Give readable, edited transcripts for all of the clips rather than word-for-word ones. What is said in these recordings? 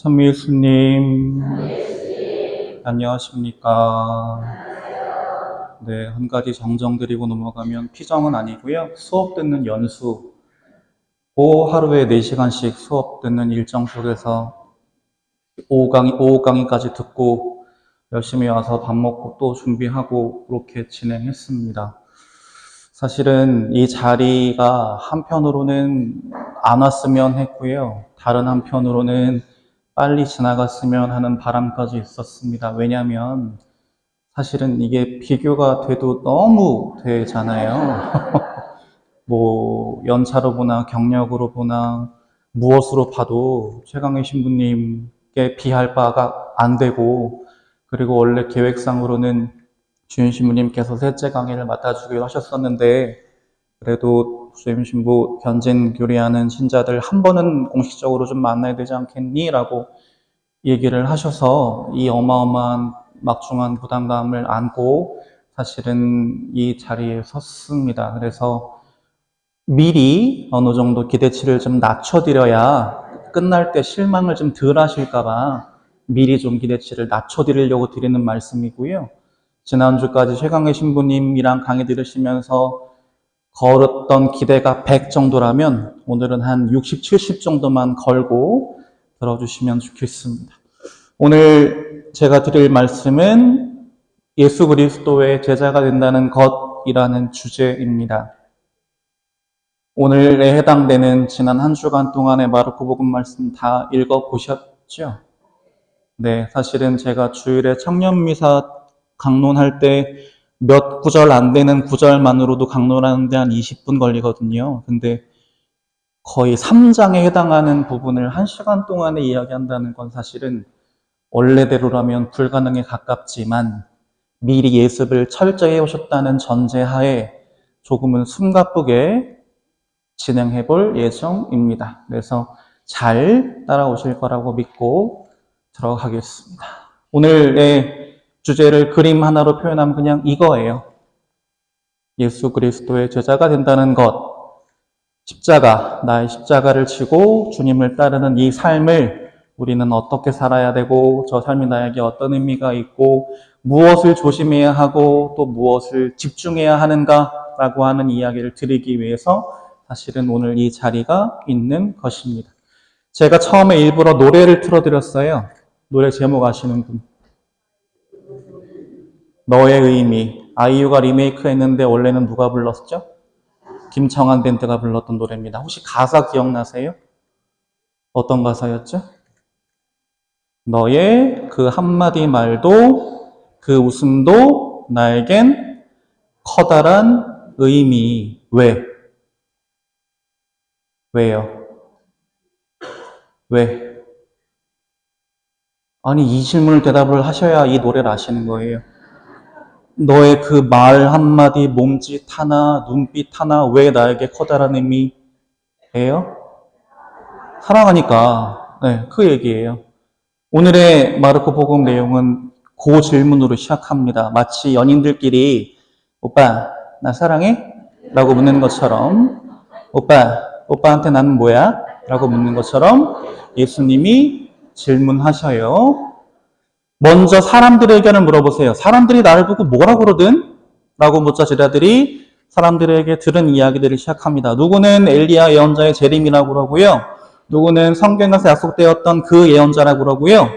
천미수님, 안녕하십니까. 네, 한 가지 정정드리고 넘어가면 피정은 아니고요. 수업 듣는 연수, 하루에 4시간씩 수업 듣는 일정 속에서 오후 강의까지 듣고 열심히 와서 밥 먹고 또 준비하고 그렇게 진행했습니다. 사실은 이 자리가 한편으로는 안 왔으면 했고요. 다른 한편으로는 빨리 지나갔으면 하는 바람까지 있었습니다. 왜냐하면 사실은 이게 비교가 돼도 너무 되잖아요. 뭐 연차로 보나 경력으로 보나 무엇으로 봐도 최강희 신부님께 비할 바가 안 되고, 그리고 원래 계획상으로는 주인 신부님께서 셋째 강의를 맡아주기로 하셨었는데, 그래도 주임 신부 견진 교리하는 신자들 한 번은 공식적으로 좀 만나야 되지 않겠니? 라고 얘기를 하셔서 이 어마어마한 막중한 부담감을 안고 사실은 이 자리에 섰습니다. 그래서 미리 어느 정도 기대치를 좀 낮춰드려야 끝날 때 실망을 좀 덜 하실까봐 미리 좀 기대치를 낮춰드리려고 드리는 말씀이고요. 지난주까지 최강희 신부님이랑 강의 들으시면서 걸었던 기대가 100 정도라면 오늘은 한 60, 70 정도만 걸고 들어주시면 좋겠습니다. 오늘 제가 드릴 말씀은 예수 그리스도의 제자가 된다는 것이라는 주제입니다. 오늘에 해당되는 지난 한 주간 동안의 마르코복음 말씀 다 읽어보셨죠? 네, 사실은 제가 주일에 청년미사 강론할 때 몇 구절 안 되는 구절만으로도 강론하는데 한 20분 걸리거든요. 근데 거의 3장에 해당하는 부분을 1시간 동안에 이야기한다는 건 사실은 원래대로라면 불가능에 가깝지만 미리 예습을 철저히 해오셨다는 전제하에 조금은 숨가쁘게 진행해 볼 예정입니다. 그래서 잘 따라오실 거라고 믿고 들어가겠습니다. 오늘의 주제를 그림 하나로 표현하면 그냥 이거예요. 예수 그리스도의 제자가 된다는 것. 십자가, 나의 십자가를 지고 주님을 따르는 이 삶을 우리는 어떻게 살아야 되고, 저 삶이 나에게 어떤 의미가 있고, 무엇을 조심해야 하고 또 무엇을 집중해야 하는가라고 하는 이야기를 드리기 위해서 사실은 오늘 이 자리가 있는 것입니다. 제가 처음에 일부러 노래를 틀어드렸어요. 노래 제목 아시는 분? 너의 의미. 아이유가 리메이크 했는데 원래는 누가 불렀죠? 김청한 밴드가 불렀던 노래입니다. 혹시 가사 기억나세요? 어떤 가사였죠? 너의 그 한마디 말도 그 웃음도 나에겐 커다란 의미. 왜요? 왜? 아니, 이 질문을 대답을 하셔야 이 노래를 아시는 거예요. 너의 그 말 한마디, 몸짓 하나, 눈빛 하나, 왜 나에게 커다란 의미예요? 사랑하니까. 네, 그 얘기예요. 오늘의 마르코 복음 내용은 그 질문으로 시작합니다. 마치 연인들끼리 오빠, 나 사랑해? 라고 묻는 것처럼, 오빠한테 나는 뭐야? 라고 묻는 것처럼 예수님이 질문하셔요. 먼저 사람들에게는 물어보세요. 사람들이 나를 보고 뭐라 그러든? 라고 묻자 제자들이 사람들에게 들은 이야기들을 시작합니다. 누구는 엘리야 예언자의 재림이라고 그러고요. 누구는 성경에서 약속되었던 그 예언자라고 그러고요.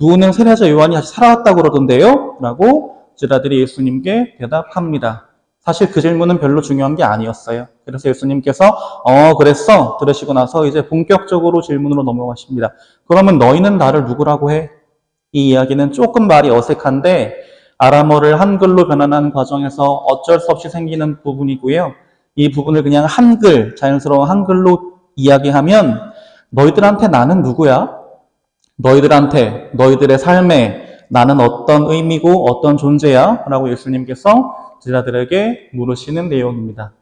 누구는 세례자 요한이 다시 살아왔다고 그러던데요. 라고 제자들이 예수님께 대답합니다. 사실 그 질문은 별로 중요한 게 아니었어요. 그래서 예수님께서 그랬어. 들으시고 나서 이제 본격적으로 질문으로 넘어가십니다. 그러면 너희는 나를 누구라고 해? 이 이야기는 조금 말이 어색한데 아람어를 한글로 변환하는 과정에서 어쩔 수 없이 생기는 부분이고요. 이 부분을 그냥 한글, 자연스러운 한글로 이야기하면 너희들한테 나는 누구야? 너희들한테, 너희들의 삶에 나는 어떤 의미고 어떤 존재야? 라고 예수님께서 제자들에게 물으시는 내용입니다.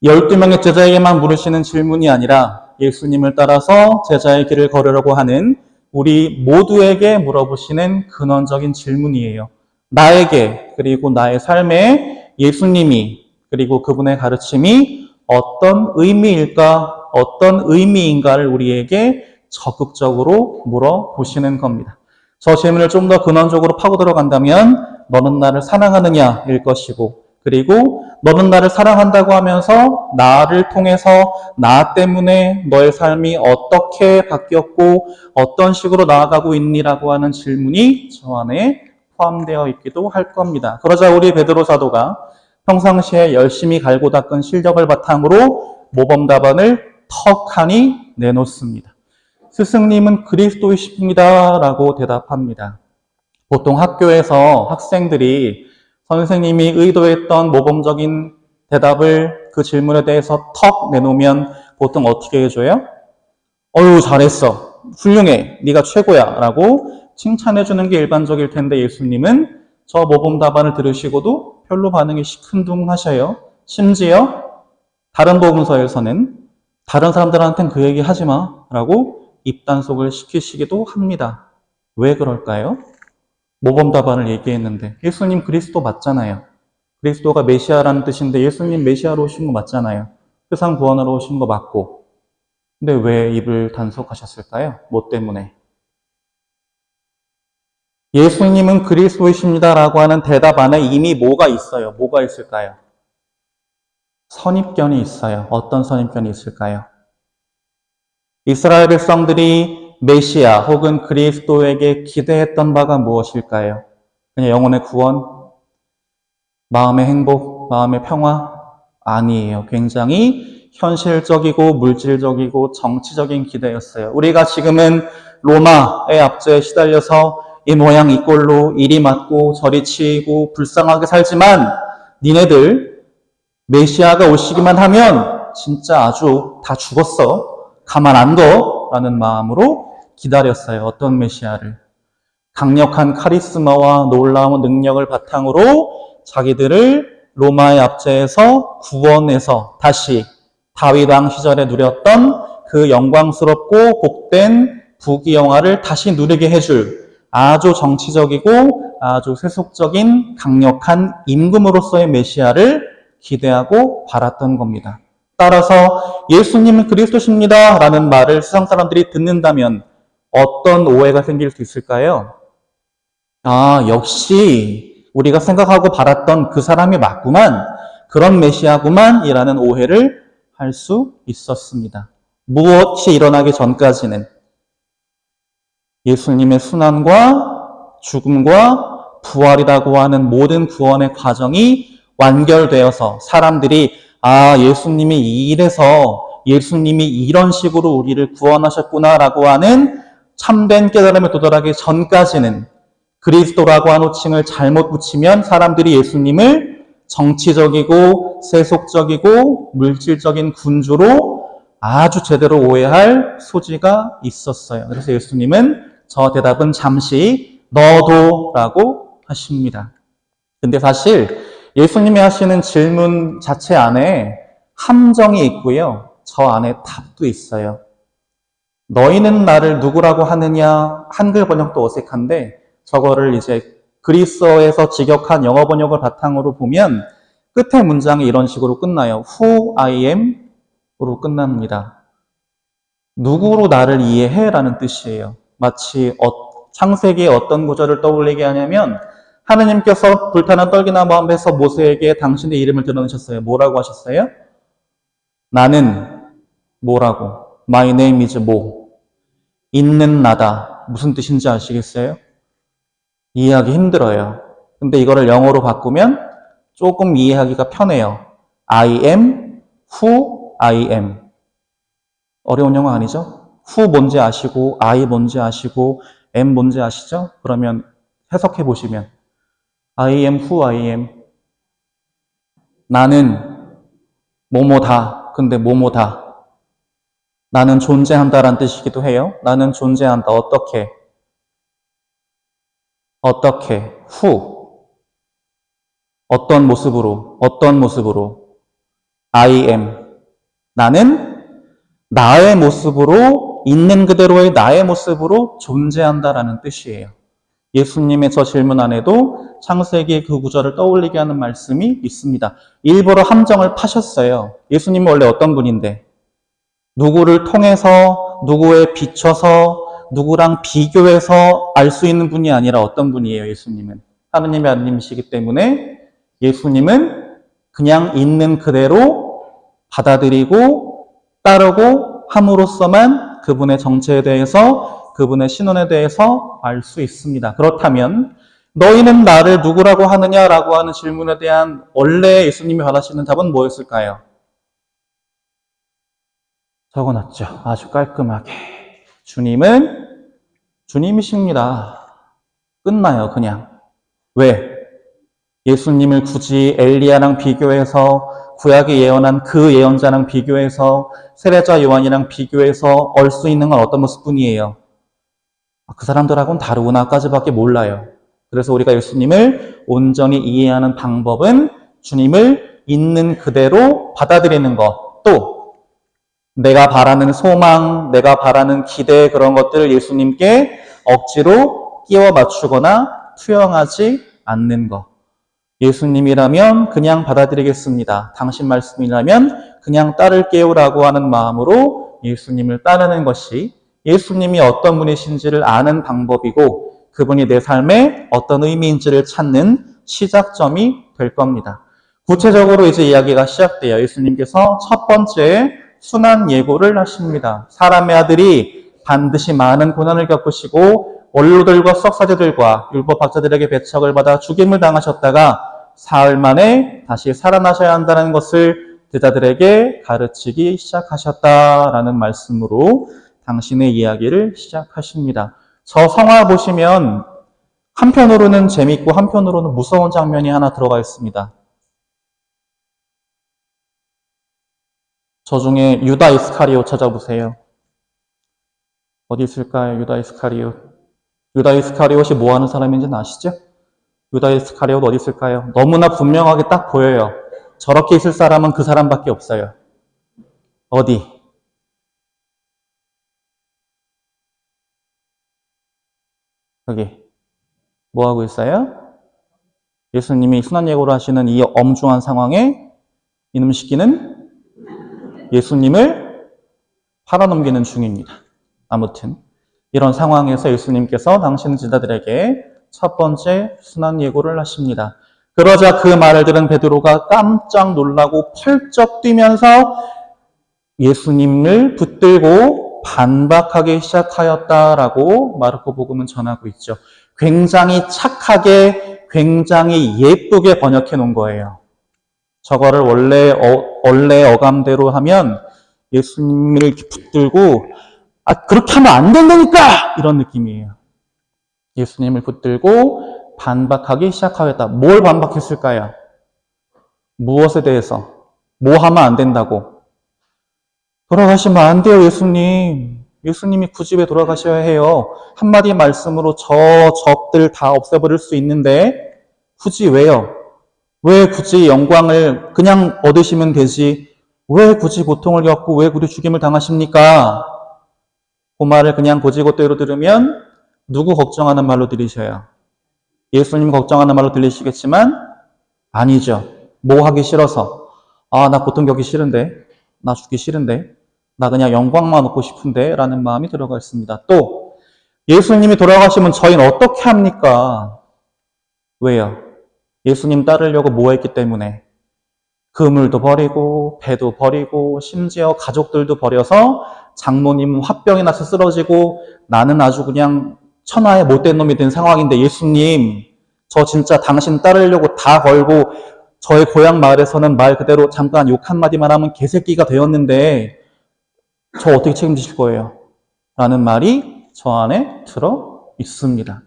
12명의 제자에게만 물으시는 질문이 아니라 예수님을 따라서 제자의 길을 걸으려고 하는 우리 모두에게 물어보시는 근원적인 질문이에요. 나에게, 그리고 나의 삶에 예수님이, 그리고 그분의 가르침이 어떤 의미일까, 어떤 의미인가를 우리에게 적극적으로 물어보시는 겁니다. 저 질문을 좀 더 근원적으로 파고 들어간다면 너는 나를 사랑하느냐일 것이고, 그리고 너는 나를 사랑한다고 하면서 나를 통해서 나 때문에 너의 삶이 어떻게 바뀌었고 어떤 식으로 나아가고 있니라고 하는 질문이 저 안에 포함되어 있기도 할 겁니다. 그러자 우리 베드로 사도가 평상시에 열심히 갈고 닦은 실력을 바탕으로 모범 답안을 턱하니 내놓습니다. 스승님은 그리스도이십니다 라고 대답합니다. 보통 학교에서 학생들이 선생님이 의도했던 모범적인 대답을 그 질문에 대해서 턱 내놓으면 보통 어떻게 해줘요? 어휴 잘했어, 훌륭해, 네가 최고야 라고 칭찬해주는 게 일반적일 텐데 예수님은 저 모범 답안을 들으시고도 별로 반응이 시큰둥하셔요. 심지어 다른 복음서에서는 다른 사람들한테는 그 얘기 하지 마 라고 입단속을 시키시기도 합니다. 왜 그럴까요? 모범 답안을 얘기했는데 예수님 그리스도 맞잖아요. 그리스도가 메시아라는 뜻인데 예수님 메시아로 오신 거 맞잖아요. 세상 구원하러 오신 거 맞고. 근데 왜 입을 단속하셨을까요? 뭐 때문에? 예수님은 그리스도이십니다라고 하는 대답 안에 이미 뭐가 있어요? 뭐가 있을까요? 선입견이 있어요. 어떤 선입견이 있을까요? 이스라엘 백성들이 메시아 혹은 그리스도에게 기대했던 바가 무엇일까요? 그냥 영혼의 구원? 마음의 행복? 마음의 평화? 아니에요. 굉장히 현실적이고 물질적이고 정치적인 기대였어요. 우리가 지금은 로마의 압제에 시달려서 이 모양 이 꼴로 이리 맞고 저리 치이고 불쌍하게 살지만 니네들 메시아가 오시기만 하면 진짜 아주 다 죽었어. 가만 안 둬 라는 마음으로 기다렸어요. 어떤 메시아를? 강력한 카리스마와 놀라운 능력을 바탕으로 자기들을 로마의 압제에서 구원해서 다시 다윗 왕 시절에 누렸던 그 영광스럽고 복된 부귀영화를 다시 누리게 해줄 아주 정치적이고 아주 세속적인 강력한 임금으로서의 메시아를 기대하고 바랐던 겁니다. 따라서 예수님은 그리스도십니다 라는 말을 세상 사람들이 듣는다면 어떤 오해가 생길 수 있을까요? 아, 역시 우리가 생각하고 바랐던 그 사람이 맞구만, 그런 메시아구만 이라는 오해를 할 수 있었습니다. 무엇이 일어나기 전까지는 예수님의 순환과 죽음과 부활이라고 하는 모든 구원의 과정이 완결되어서 사람들이 아, 예수님이 이래서 예수님이 이런 식으로 우리를 구원하셨구나라고 하는 참된 깨달음에 도달하기 전까지는 그리스도라고 하는 호칭을 잘못 붙이면 사람들이 예수님을 정치적이고 세속적이고 물질적인 군주로 아주 제대로 오해할 소지가 있었어요. 그래서 예수님은 저 대답은 잠시 너도라고 하십니다. 근데 사실 예수님이 하시는 질문 자체 안에 함정이 있고요. 저 안에 답도 있어요. 너희는 나를 누구라고 하느냐? 한글 번역도 어색한데 저거를 이제 그리스어에서 직역한 영어 번역을 바탕으로 보면 끝에 문장이 이런 식으로 끝나요. Who I am? 으로 끝납니다. 누구로 나를 이해해? 라는 뜻이에요. 마치 창세기의 어떤 구절을 떠올리게 하냐면 하느님께서 불타는 떨기나무 앞에서 모세에게 당신의 이름을 드러내셨어요. 뭐라고 하셨어요? 나는 뭐라고? My name is 뭐? 있는 나다. 무슨 뜻인지 아시겠어요? 이해하기 힘들어요. 근데 이거를 영어로 바꾸면 조금 이해하기가 편해요. I am who I am. 어려운 영어 아니죠? who 뭔지 아시고 I 뭔지 아시고 am 뭔지 아시죠? 그러면 해석해 보시면 I am who I am. 나는 뭐뭐다. 근데 뭐뭐다. 나는 존재한다라는 뜻이기도 해요. 나는 존재한다. 어떻게? 어떻게? who? 어떤 모습으로? 어떤 모습으로? I am. 나는 나의 모습으로, 있는 그대로의 나의 모습으로 존재한다라는 뜻이에요. 예수님의 저 질문 안에도 창세기의 그 구절을 떠올리게 하는 말씀이 있습니다. 일부러 함정을 파셨어요. 예수님은 원래 어떤 분인데? 누구를 통해서, 누구에 비춰서, 누구랑 비교해서 알 수 있는 분이 아니라 어떤 분이에요, 예수님은? 하느님의 아들님이시기 때문에 예수님은 그냥 있는 그대로 받아들이고 따르고 함으로써만 그분의 정체에 대해서, 그분의 신원에 대해서 알 수 있습니다. 그렇다면 너희는 나를 누구라고 하느냐라고 하는 질문에 대한 원래 예수님이 받으시는 답은 뭐였을까요? 적어놨죠. 아주 깔끔하게. 주님은 주님이십니다. 끝나요, 그냥. 왜? 예수님을 굳이 엘리야랑 비교해서, 구약에 예언한 그 예언자랑 비교해서, 세례자 요한이랑 비교해서 알 수 있는 건 어떤 모습뿐이에요? 그 사람들하고는 다르구나까지밖에 몰라요. 그래서 우리가 예수님을 온전히 이해하는 방법은 주님을 있는 그대로 받아들이는 것, 또 내가 바라는 소망, 내가 바라는 기대, 그런 것들을 예수님께 억지로 끼워 맞추거나 투영하지 않는 것. 예수님이라면 그냥 받아들이겠습니다. 당신 말씀이라면 그냥 따를게요라고 하는 마음으로 예수님을 따르는 것이 예수님이 어떤 분이신지를 아는 방법이고, 그분이 내 삶에 어떤 의미인지를 찾는 시작점이 될 겁니다. 구체적으로 이제 이야기가 시작돼요. 예수님께서 첫 번째 순환 예고를 하십니다. 사람의 아들이 반드시 많은 고난을 겪으시고 원로들과 석사제들과 율법학자들에게 배척을 받아 죽임을 당하셨다가 사흘 만에 다시 살아나셔야 한다는 것을 제자들에게 가르치기 시작하셨다라는 말씀으로 당신의 이야기를 시작하십니다. 저 성화 보시면 한편으로는 재밌고 한편으로는 무서운 장면이 하나 들어가 있습니다. 저 중에 유다 이스카리옷 찾아보세요. 어디 있을까요? 유다 이스카리옷. 유다 이스카리옷이 뭐 하는 사람인지는 아시죠? 유다 이스카리옷 어디 있을까요? 너무나 분명하게 딱 보여요. 저렇게 있을 사람은 그 사람밖에 없어요. 어디? 여기. 뭐 하고 있어요? 예수님이 순환 예고를 하시는 이 엄중한 상황에 이놈 시키는 예수님을 팔아넘기는 중입니다. 아무튼 이런 상황에서 예수님께서 당신 제자들에게 첫 번째 순환 예고를 하십니다. 그러자 그 말을 들은 베드로가 깜짝 놀라고 펄쩍 뛰면서 예수님을 붙들고 반박하기 시작하였다라고 마르코 복음은 전하고 있죠. 굉장히 착하게, 굉장히 예쁘게 번역해 놓은 거예요. 저거를 원래 어감대로 하면 예수님을 이렇게 붙들고 그렇게 하면 안 된다니까! 이런 느낌이에요. 예수님을 붙들고 반박하기 시작하였다. 뭘 반박했을까요? 무엇에 대해서? 뭐 하면 안 된다고? 돌아가시면 안 돼요, 예수님. 예수님이 굳이 왜 돌아가셔야 해요? 한마디 말씀으로 저 적들 다 없애버릴 수 있는데 굳이 왜요? 왜 굳이 영광을 그냥 얻으시면 되지? 왜 굳이 고통을 겪고 왜 굳이 죽임을 당하십니까? 그 말을 그냥 고지고대로 들으면 누구 걱정하는 말로 들리셔요? 예수님 걱정하는 말로 들리시겠지만 아니죠. 뭐 하기 싫어서. 나 고통 겪기 싫은데, 나 죽기 싫은데, 나 그냥 영광만 얻고 싶은데 라는 마음이 들어가 있습니다. 또 예수님이 돌아가시면 저희는 어떻게 합니까? 왜요? 예수님 따르려고 뭐 했기 때문에 그물도 버리고 배도 버리고 심지어 가족들도 버려서 장모님은 화병이 나서 쓰러지고 나는 아주 그냥 천하의 못된 놈이 된 상황인데 예수님, 저 진짜 당신 따르려고 다 걸고 저의 고향 마을에서는 말 그대로 잠깐 욕 한마디만 하면 개새끼가 되었는데 저 어떻게 책임지실 거예요? 라는 말이 저 안에 들어 있습니다.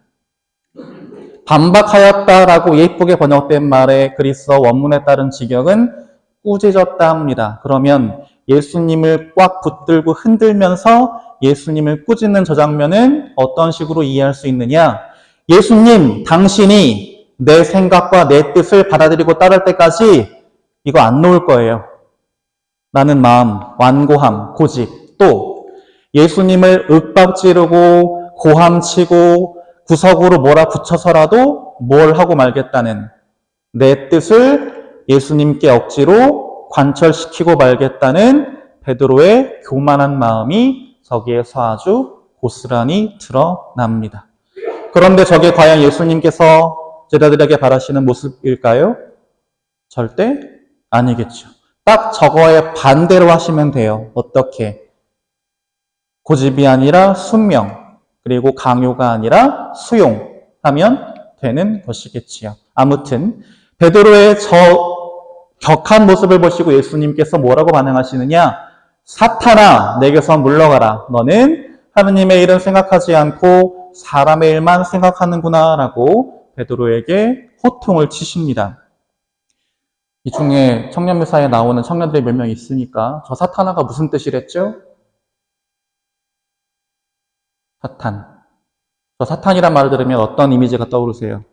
반박하였다라고 예쁘게 번역된 말의 그리스어 원문에 따른 직역은 꾸짖었다 합니다. 그러면 예수님을 꽉 붙들고 흔들면서 예수님을 꾸짖는 저 장면은 어떤 식으로 이해할 수 있느냐? 예수님, 당신이 내 생각과 내 뜻을 받아들이고 따를 때까지 이거 안 놓을 거예요. 라는 마음, 완고함, 고집. 또 예수님을 윽박지르고 고함치고 구석으로 몰아붙여서라도 뭘 하고 말겠다는 내 뜻을 예수님께 억지로 관철시키고 말겠다는 베드로의 교만한 마음이 저기에서 아주 고스란히 드러납니다. 그런데 저게 과연 예수님께서 제자들에게 바라시는 모습일까요? 절대 아니겠죠. 딱 저거에 반대로 하시면 돼요. 어떻게? 고집이 아니라 순명, 그리고 강요가 아니라 수용하면 되는 것이겠지요. 아무튼 베드로의 저 격한 모습을 보시고 예수님께서 뭐라고 반응하시느냐? 사탄아, 내게서 물러가라. 너는 하느님의 일은 생각하지 않고 사람의 일만 생각하는구나 라고 베드로에게 호통을 치십니다. 이 중에 청년묘사에 나오는 청년들이 몇 명 있으니까 저 사탄아가 무슨 뜻이랬죠? 사탄. 저 사탄이란 말을 들으면 어떤 이미지가 떠오르세요?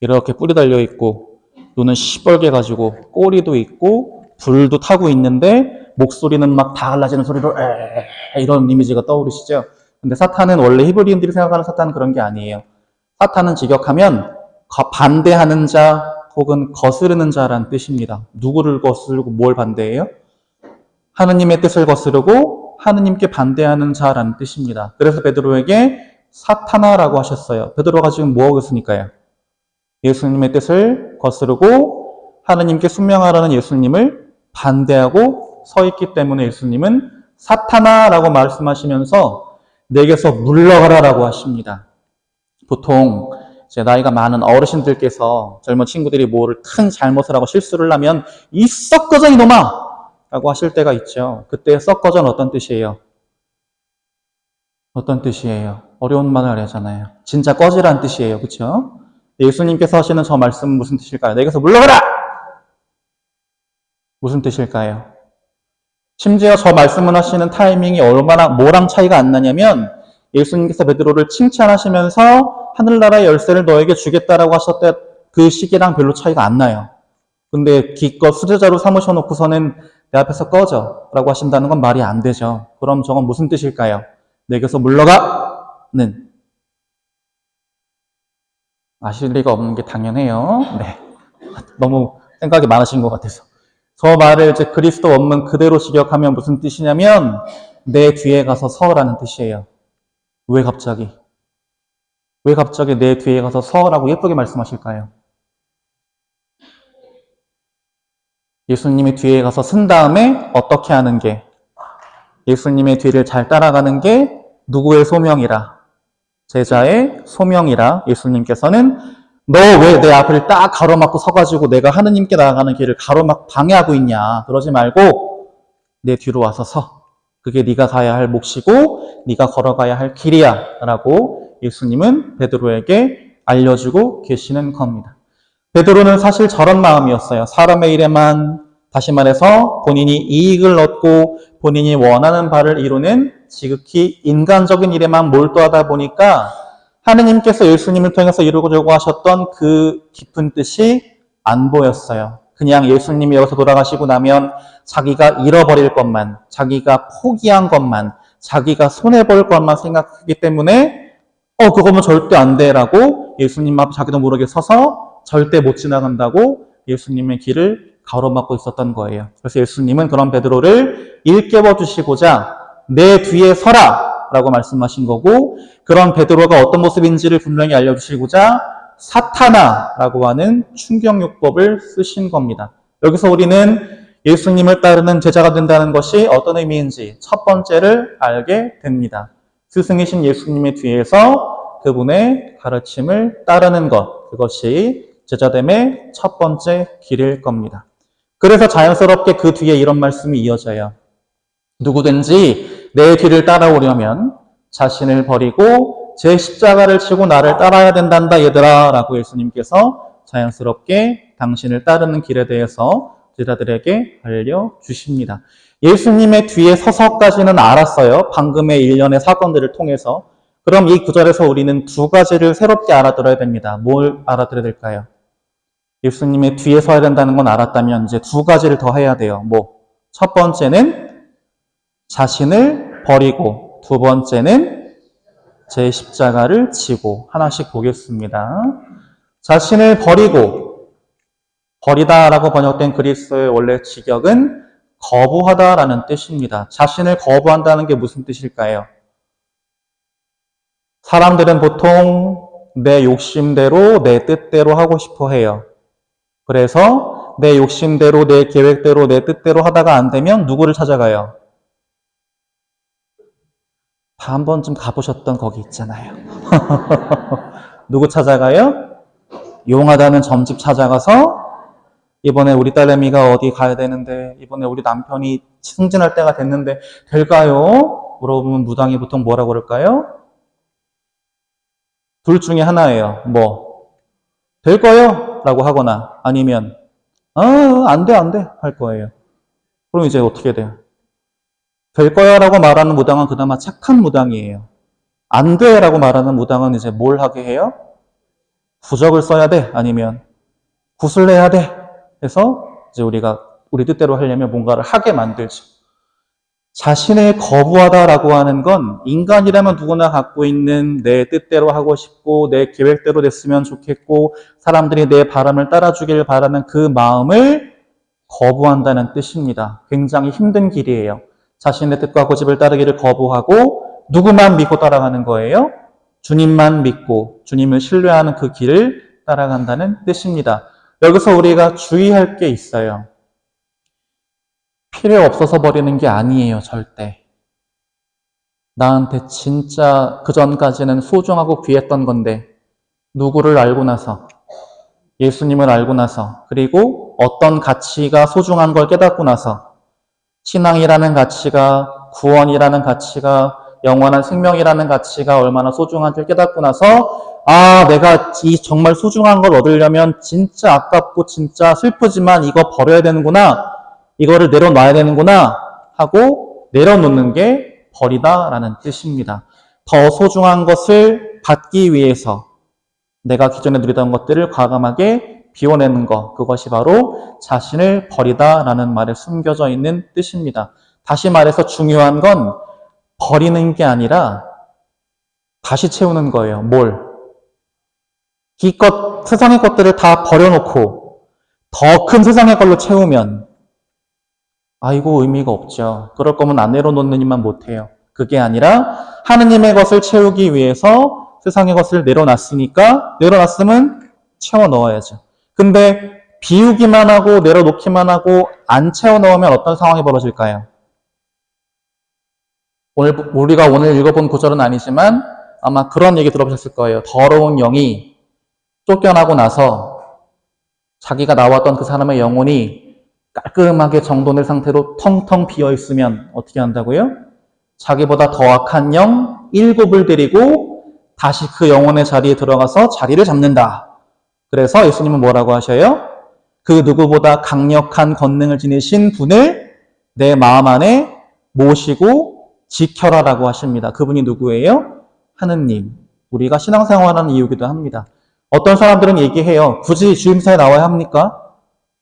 이렇게 뿔이 달려있고 눈은 시뻘게 가지고 꼬리도 있고 불도 타고 있는데 목소리는 막 다 갈라지는 소리로 이런 이미지가 떠오르시죠? 근데 사탄은 원래 히브리인들이 생각하는 사탄은 그런 게 아니에요. 사탄은 직역하면 반대하는 자 혹은 거스르는 자라는 뜻입니다. 누구를 거스르고 뭘 반대해요? 하느님의 뜻을 거스르고 하느님께 반대하는 자라는 뜻입니다. 그래서 베드로에게 사탄아라고 하셨어요. 베드로가 지금 뭐하고 있으니까요? 예수님의 뜻을 거스르고 하느님께 순명하라는 예수님을 반대하고 서 있기 때문에 예수님은 사탄아라고 말씀하시면서 내게서 물러가라라고 하십니다. 보통 이제 나이가 많은 어르신들께서 젊은 친구들이 뭐를 큰 잘못을 하고 실수를 하면 이 썩꺼져 이놈아! 라고 하실 때가 있죠. 그때 썩꺼져는 어떤 뜻이에요? 어떤 뜻이에요? 어려운 말을 하잖아요. 진짜 꺼지란 뜻이에요. 그렇죠? 예수님께서 하시는 저 말씀은 무슨 뜻일까요? 내게서 물러가라! 무슨 뜻일까요? 심지어 저 말씀을 하시는 타이밍이 얼마나 뭐랑 차이가 안 나냐면 예수님께서 베드로를 칭찬하시면서 하늘나라의 열쇠를 너에게 주겠다라고 하셨던 그 시기랑 별로 차이가 안 나요. 근데 기껏 수제자로 삼으셔놓고서는 내 앞에서 꺼져 라고 하신다는 건 말이 안 되죠. 그럼 저건 무슨 뜻일까요? 내게서 물러가는. 아실 리가 없는 게 당연해요. 네. 너무 생각이 많으신 것 같아서. 저 말을 이제 그리스도 원문 그대로 직역하면 무슨 뜻이냐면 내 뒤에 가서 서라는 뜻이에요. 왜 갑자기? 왜 갑자기 내 뒤에 가서 서라고 예쁘게 말씀하실까요? 예수님의 뒤에 가서 쓴 다음에 어떻게 하는 게? 예수님의 뒤를 잘 따라가는 게 누구의 소명이라? 제자의 소명이라 예수님께서는 너 왜 내 앞을 딱 가로막고 서가지고 내가 하느님께 나아가는 길을 가로막 방해하고 있냐? 그러지 말고 내 뒤로 와서 서. 그게 네가 가야 할 몫이고 네가 걸어가야 할 길이야 라고 예수님은 베드로에게 알려주고 계시는 겁니다. 베드로는 사실 저런 마음이었어요. 사람의 일에만, 다시 말해서 본인이 이익을 얻고 본인이 원하는 바를 이루는 지극히 인간적인 일에만 몰두하다 보니까 하느님께서 예수님을 통해서 이루고자 하셨던 그 깊은 뜻이 안 보였어요. 그냥 예수님이 여기서 돌아가시고 나면 자기가 잃어버릴 것만, 자기가 포기한 것만, 자기가 손해볼 것만 생각하기 때문에 그거면 절대 안 돼라고 예수님 앞 자기도 모르게 서서 절대 못 지나간다고 예수님의 길을 가로막고 있었던 거예요. 그래서 예수님은 그런 베드로를 일깨워 주시고자 내 뒤에 서라 라고 말씀하신 거고, 그런 베드로가 어떤 모습인지를 분명히 알려주시고자 사탄아 라고 하는 충격요법을 쓰신 겁니다. 여기서 우리는 예수님을 따르는 제자가 된다는 것이 어떤 의미인지 첫 번째를 알게 됩니다. 스승이신 예수님의 뒤에서 그분의 가르침을 따르는 것, 그것이 제자됨의 첫 번째 길일 겁니다. 그래서 자연스럽게 그 뒤에 이런 말씀이 이어져요. 누구든지 내 뒤를 따라오려면 자신을 버리고 제 십자가를 지고 나를 따라야 된단다 얘들아 라고 예수님께서 자연스럽게 당신을 따르는 길에 대해서 제자들에게 알려주십니다. 예수님의 뒤에 서서까지는 알았어요. 방금의 일련의 사건들을 통해서. 그럼 이 구절에서 우리는 두 가지를 새롭게 알아들어야 됩니다. 뭘 알아들어야 될까요? 예수님의 뒤에 서야 된다는 건 알았다면 이제 두 가지를 더 해야 돼요. 첫 번째는 자신을 버리고, 두 번째는 제 십자가를 지고. 하나씩 보겠습니다. 자신을 버리고, 버리다라고 번역된 그리스어의 원래 직역은 거부하다라는 뜻입니다. 자신을 거부한다는 게 무슨 뜻일까요? 사람들은 보통 내 욕심대로, 내 뜻대로 하고 싶어 해요. 그래서 내 욕심대로, 내 계획대로, 내 뜻대로 하다가 안 되면 누구를 찾아가요? 다 한 번쯤 가보셨던 거기 있잖아요. 누구 찾아가요? 용하다는 점집 찾아가서 이번에 우리 딸내미가 어디 가야 되는데, 이번에 우리 남편이 승진할 때가 됐는데 될까요? 물어보면 무당이 보통 뭐라고 그럴까요? 둘 중에 하나예요. 뭐? 될 거요? 라고 하거나 아니면 안 돼, 안 돼 할 거예요. 그럼 이제 어떻게 돼요? 될 거야 라고 말하는 무당은 그나마 착한 무당이에요. 안 돼 라고 말하는 무당은 이제 뭘 하게 해요? 부적을 써야 돼? 아니면 굿을 내야 돼? 해서 이제 우리가 우리 뜻대로 하려면 뭔가를 하게 만들죠. 자신을 거부하다라고 하는 건 인간이라면 누구나 갖고 있는 내 뜻대로 하고 싶고 내 계획대로 됐으면 좋겠고 사람들이 내 바람을 따라주길 바라는 그 마음을 거부한다는 뜻입니다. 굉장히 힘든 길이에요. 자신의 뜻과 고집을 따르기를 거부하고 누구만 믿고 따라가는 거예요? 주님만 믿고 주님을 신뢰하는 그 길을 따라간다는 뜻입니다. 여기서 우리가 주의할 게 있어요. 필요 없어서 버리는 게 아니에요, 절대. 나한테 진짜 그전까지는 소중하고 귀했던 건데 누구를 알고 나서 예수님을 알고 나서 그리고 어떤 가치가 소중한 걸 깨닫고 나서 신앙이라는 가치가 구원이라는 가치가 영원한 생명이라는 가치가 얼마나 소중한지를 깨닫고 나서 내가 이 정말 소중한 걸 얻으려면 진짜 아깝고 진짜 슬프지만 이거 버려야 되는구나. 이거를 내려놔야 되는구나 하고 내려놓는 게 버리다라는 뜻입니다. 더 소중한 것을 받기 위해서 내가 기존에 누리던 것들을 과감하게 비워내는 것, 그것이 바로 자신을 버리다라는 말에 숨겨져 있는 뜻입니다. 다시 말해서 중요한 건 버리는 게 아니라 다시 채우는 거예요. 뭘? 기껏 세상의 것들을 다 버려놓고 더 큰 세상의 걸로 채우면 아이고 의미가 없죠. 그럴 거면 안 내려놓느니만 못해요. 그게 아니라 하느님의 것을 채우기 위해서 세상의 것을 내려놨으니까 내려놨으면 채워 넣어야죠. 근데 비우기만 하고 내려놓기만 하고 안 채워 넣으면 어떤 상황이 벌어질까요? 우리가 오늘 읽어본 구절은 아니지만 아마 그런 얘기 들어보셨을 거예요. 더러운 영이 쫓겨나고 나서 자기가 나왔던 그 사람의 영혼이 깔끔하게 정돈된 상태로 텅텅 비어있으면 어떻게 한다고요? 자기보다 더 악한 영 7을 데리고 다시 그 영혼의 자리에 들어가서 자리를 잡는다. 그래서 예수님은 뭐라고 하셔요? 그 누구보다 강력한 권능을 지니신 분을 내 마음 안에 모시고 지켜라라고 하십니다. 그분이 누구예요? 하느님. 우리가 신앙생활하는 이유기도 합니다. 어떤 사람들은 얘기해요. 굳이 주임사에 나와야 합니까?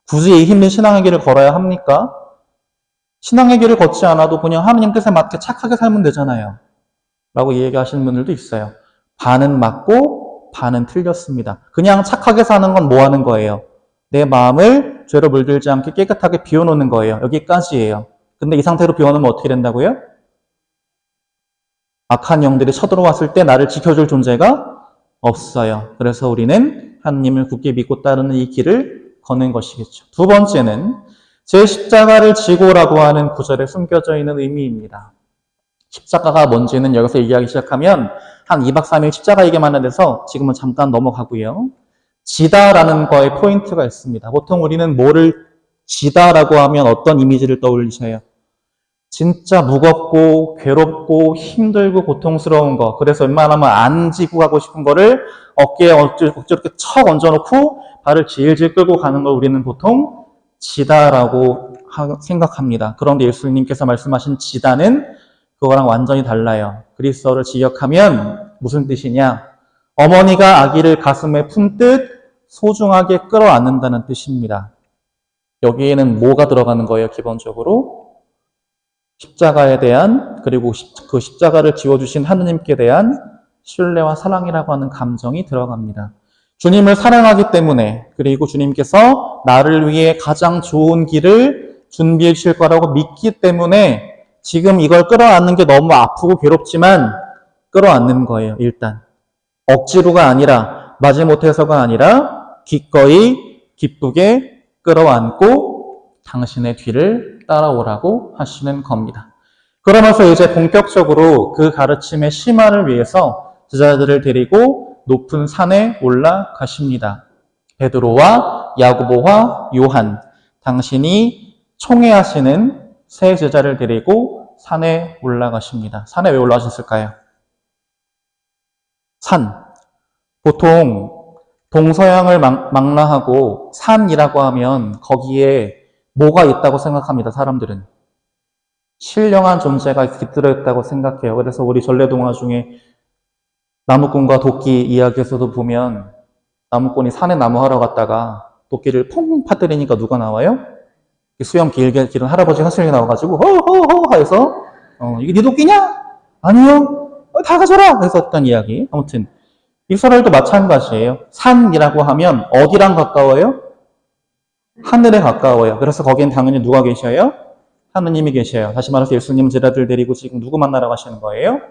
굳이 이 힘든 신앙의 길을 걸어야 합니까? 신앙의 길을 걷지 않아도 그냥 하느님 뜻에 맞게 착하게 살면 되잖아요. 라고 얘기하시는 분들도 있어요. 반은 맞고 반은 틀렸습니다. 그냥 착하게 사는 건 뭐 하는 거예요? 내 마음을 죄로 물들지 않게 깨끗하게 비워놓는 거예요. 여기까지예요. 근데 이 상태로 비워놓으면 어떻게 된다고요? 악한 영들이 쳐들어왔을 때 나를 지켜줄 존재가 없어요. 그래서 우리는 하느님을 굳게 믿고 따르는 이 길을 걷는 것이겠죠. 두 번째는 제 십자가를 지고라고 하는 구절에 숨겨져 있는 의미입니다. 십자가가 뭔지는 여기서 얘기하기 시작하면 한 2박 3일 십자가 얘기만 하는데서 지금은 잠깐 넘어가고요. 지다라는 거에 포인트가 있습니다. 보통 우리는 뭐를 지다라고 하면 어떤 이미지를 떠올리셔요? 진짜 무겁고 괴롭고 힘들고 고통스러운 거. 그래서 웬만하면 안 지고 가고 싶은 거를 어깨에 억지로 이렇게 척 얹어놓고 발을 질질 끌고 가는 걸 우리는 보통 지다라고 생각합니다. 그런데 예수님께서 말씀하신 지다는 그거랑 완전히 달라요. 그리스어를 직역하면 무슨 뜻이냐? 어머니가 아기를 가슴에 품듯 소중하게 끌어안는다는 뜻입니다. 여기에는 뭐가 들어가는 거예요, 기본적으로? 십자가에 대한, 그리고 그 십자가를 지워주신 하느님께 대한 신뢰와 사랑이라고 하는 감정이 들어갑니다. 주님을 사랑하기 때문에, 그리고 주님께서 나를 위해 가장 좋은 길을 준비해 주실 거라고 믿기 때문에 지금 이걸 끌어안는 게 너무 아프고 괴롭지만 끌어안는 거예요, 일단. 억지로가 아니라, 마지못해서가 아니라 기꺼이 기쁘게 끌어안고 당신의 뒤를 따라오라고 하시는 겁니다. 그러면서 이제 본격적으로 그 가르침의 심화를 위해서 제자들을 데리고 높은 산에 올라가십니다. 베드로와 야고보와 요한, 당신이 총회하시는 세 제자를 데리고 산에 올라가십니다. 산에 왜 올라가셨을까요? 산. 보통 동서양을 망라하고 산이라고 하면 거기에 뭐가 있다고 생각합니다, 사람들은. 신령한 존재가 깃들어 있다고 생각해요. 그래서 우리 전래동화 중에 나무꾼과 도끼 이야기에서도 보면 나무꾼이 산에 나무하러 갔다가 도끼를 퐁 파뜨리니까 누가 나와요? 수염 길게 기른 할아버지 한 명이 나와가지고 허허허 해서 이게 네 도끼냐? 아니요. 다 가져라! 해서 했던 이야기. 아무튼 이스라엘도 마찬가지예요. 산이라고 하면 어디랑 가까워요? 하늘에 가까워요. 그래서 거기엔 당연히 누가 계셔요? 하느님이 계셔요. 다시 말해서 예수님 제자들 데리고 지금 누구 만나러 가시는 거예요?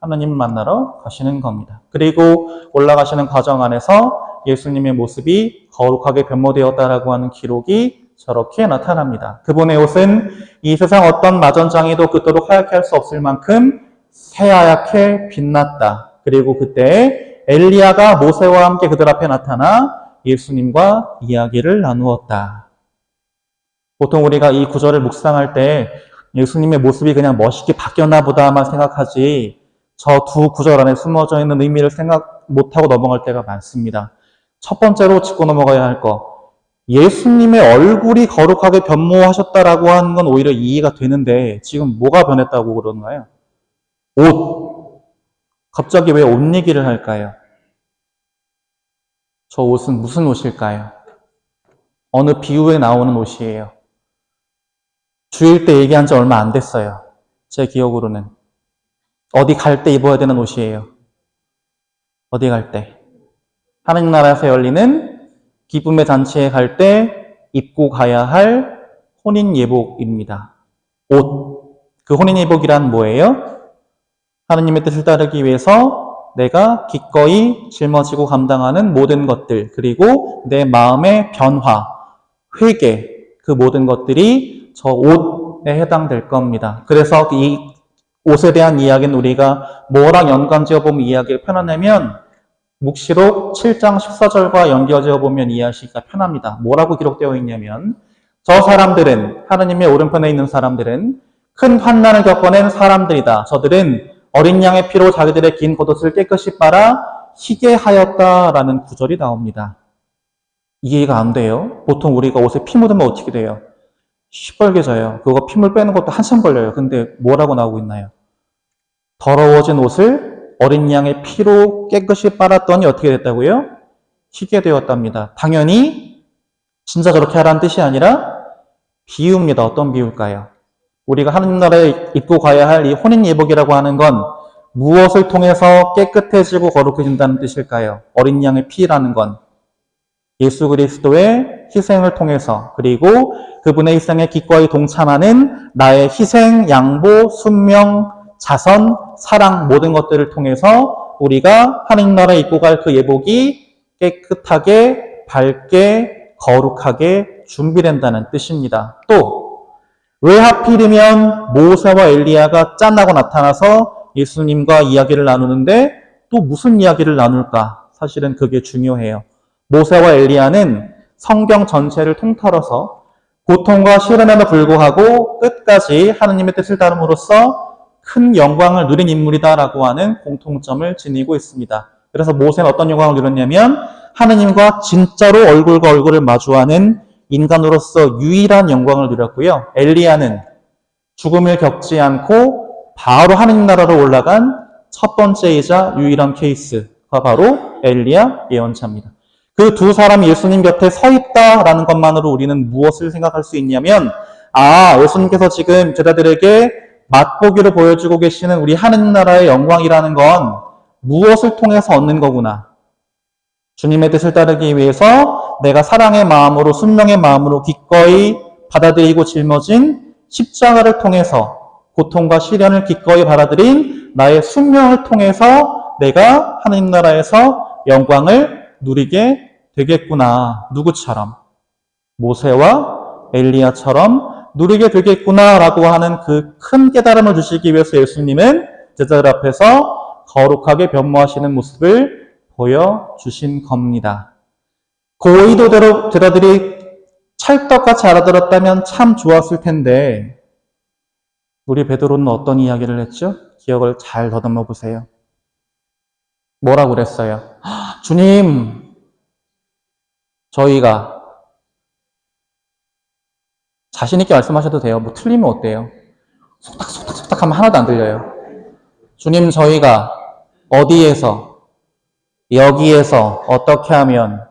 하느님을 만나러 가시는 겁니다. 그리고 올라가시는 과정 안에서 예수님의 모습이 거룩하게 변모되었다라고 하는 기록이 저렇게 나타납니다. 그분의 옷은 이 세상 어떤 마전장이도 그토록 하얗게 할 수 없을 만큼 새하얗게 빛났다. 그리고 그때 엘리야가 모세와 함께 그들 앞에 나타나 예수님과 이야기를 나누었다. 보통 우리가 이 구절을 묵상할 때 예수님의 모습이 그냥 멋있게 바뀌었나 보다만 생각하지 저 두 구절 안에 숨어져 있는 의미를 생각 못하고 넘어갈 때가 많습니다. 첫 번째로 짚고 넘어가야 할 거. 예수님의 얼굴이 거룩하게 변모하셨다라고 하는 건 오히려 이해가 되는데 지금 뭐가 변했다고 그러나요? 옷. 갑자기 왜 옷 얘기를 할까요? 저 옷은 무슨 옷일까요? 어느 비유에 나오는 옷이에요. 주일 때 얘기한 지 얼마 안 됐어요. 제 기억으로는. 어디 갈 때 입어야 되는 옷이에요. 어디 갈 때. 하느님 나라에서 열리는 기쁨의 잔치에 갈 때 입고 가야 할 혼인 예복입니다. 옷. 그 혼인 예복이란 뭐예요? 하느님의 뜻을 따르기 위해서 내가 기꺼이 짊어지고 감당하는 모든 것들, 그리고 내 마음의 변화, 회개, 그 모든 것들이 저 옷에 해당될 겁니다. 그래서 이 옷에 대한 이야기는 우리가 뭐랑 연관지어 보면 이야기를 편하냐면 묵시록 7장 14절과 연결지어 보면 이해하시기가 편합니다. 뭐라고 기록되어 있냐면 저 사람들은, 하느님의 오른편에 있는 사람들은 큰 환난을 겪어낸 사람들이다. 저들은 어린 양의 피로 자기들의 긴 겉옷을 깨끗이 빨아 희게 하였다라는 구절이 나옵니다. 이해가 안 돼요. 보통 우리가 옷에 피 묻으면 어떻게 돼요? 시뻘개져요. 그거 핏물 빼는 것도 한참 걸려요. 근데 뭐라고 나오고 있나요? 더러워진 옷을 어린 양의 피로 깨끗이 빨았더니 어떻게 됐다고요? 희게 되었답니다. 당연히 진짜 저렇게 하라는 뜻이 아니라 비유입니다. 어떤 비유일까요? 우리가 하느님 나라에 입고 가야 할 이 혼인 예복이라고 하는 건 무엇을 통해서 깨끗해지고 거룩해진다는 뜻일까요? 어린 양의 피라는 건 예수 그리스도의 희생을 통해서, 그리고 그분의 희생에 기꺼이 동참하는 나의 희생, 양보, 순명, 자선, 사랑 모든 것들을 통해서 우리가 하느님 나라에 입고 갈 그 예복이 깨끗하게, 밝게, 거룩하게 준비된다는 뜻입니다. 또 왜 하필이면 모세와 엘리야가 짠하고 나타나서 예수님과 이야기를 나누는데 또 무슨 이야기를 나눌까? 사실은 그게 중요해요. 모세와 엘리야는 성경 전체를 통틀어서 고통과 시련에도 불구하고 끝까지 하느님의 뜻을 따름으로써 큰 영광을 누린 인물이다라고 하는 공통점을 지니고 있습니다. 그래서 모세는 어떤 영광을 누렸냐면 하느님과 진짜로 얼굴과 얼굴을 마주하는 인간으로서 유일한 영광을 누렸고요. 엘리야는 죽음을 겪지 않고 바로 하느님 나라로 올라간 첫 번째이자 유일한 케이스가 바로 엘리야 예언자입니다. 그 두 사람이 예수님 곁에 서 있다라는 것만으로 우리는 무엇을 생각할 수 있냐면 예수님께서 지금 제자들에게 맛보기로 보여주고 계시는 우리 하느님 나라의 영광이라는 건 무엇을 통해서 얻는 거구나. 주님의 뜻을 따르기 위해서 내가 사랑의 마음으로, 순명의 마음으로 기꺼이 받아들이고 짊어진 십자가를 통해서 고통과 시련을 기꺼이 받아들인 나의 순명을 통해서 내가 하나님 나라에서 영광을 누리게 되겠구나. 누구처럼? 모세와 엘리야처럼 누리게 되겠구나라고 하는 그 큰 깨달음을 주시기 위해서 예수님은 제자들 앞에서 거룩하게 변모하시는 모습을 보여주신 겁니다. 그 의도대로 제자들이 찰떡같이 알아들었다면 참 좋았을 텐데 우리 베드로는 어떤 이야기를 했죠? 기억을 잘 더듬어 보세요. 뭐라고 그랬어요? 주님, 저희가 자신 있게 말씀하셔도 돼요. 뭐 틀리면 어때요? 속닥속닥속닥 하면 하나도 안 들려요. 주님, 저희가 어디에서, 여기에서 어떻게 하면,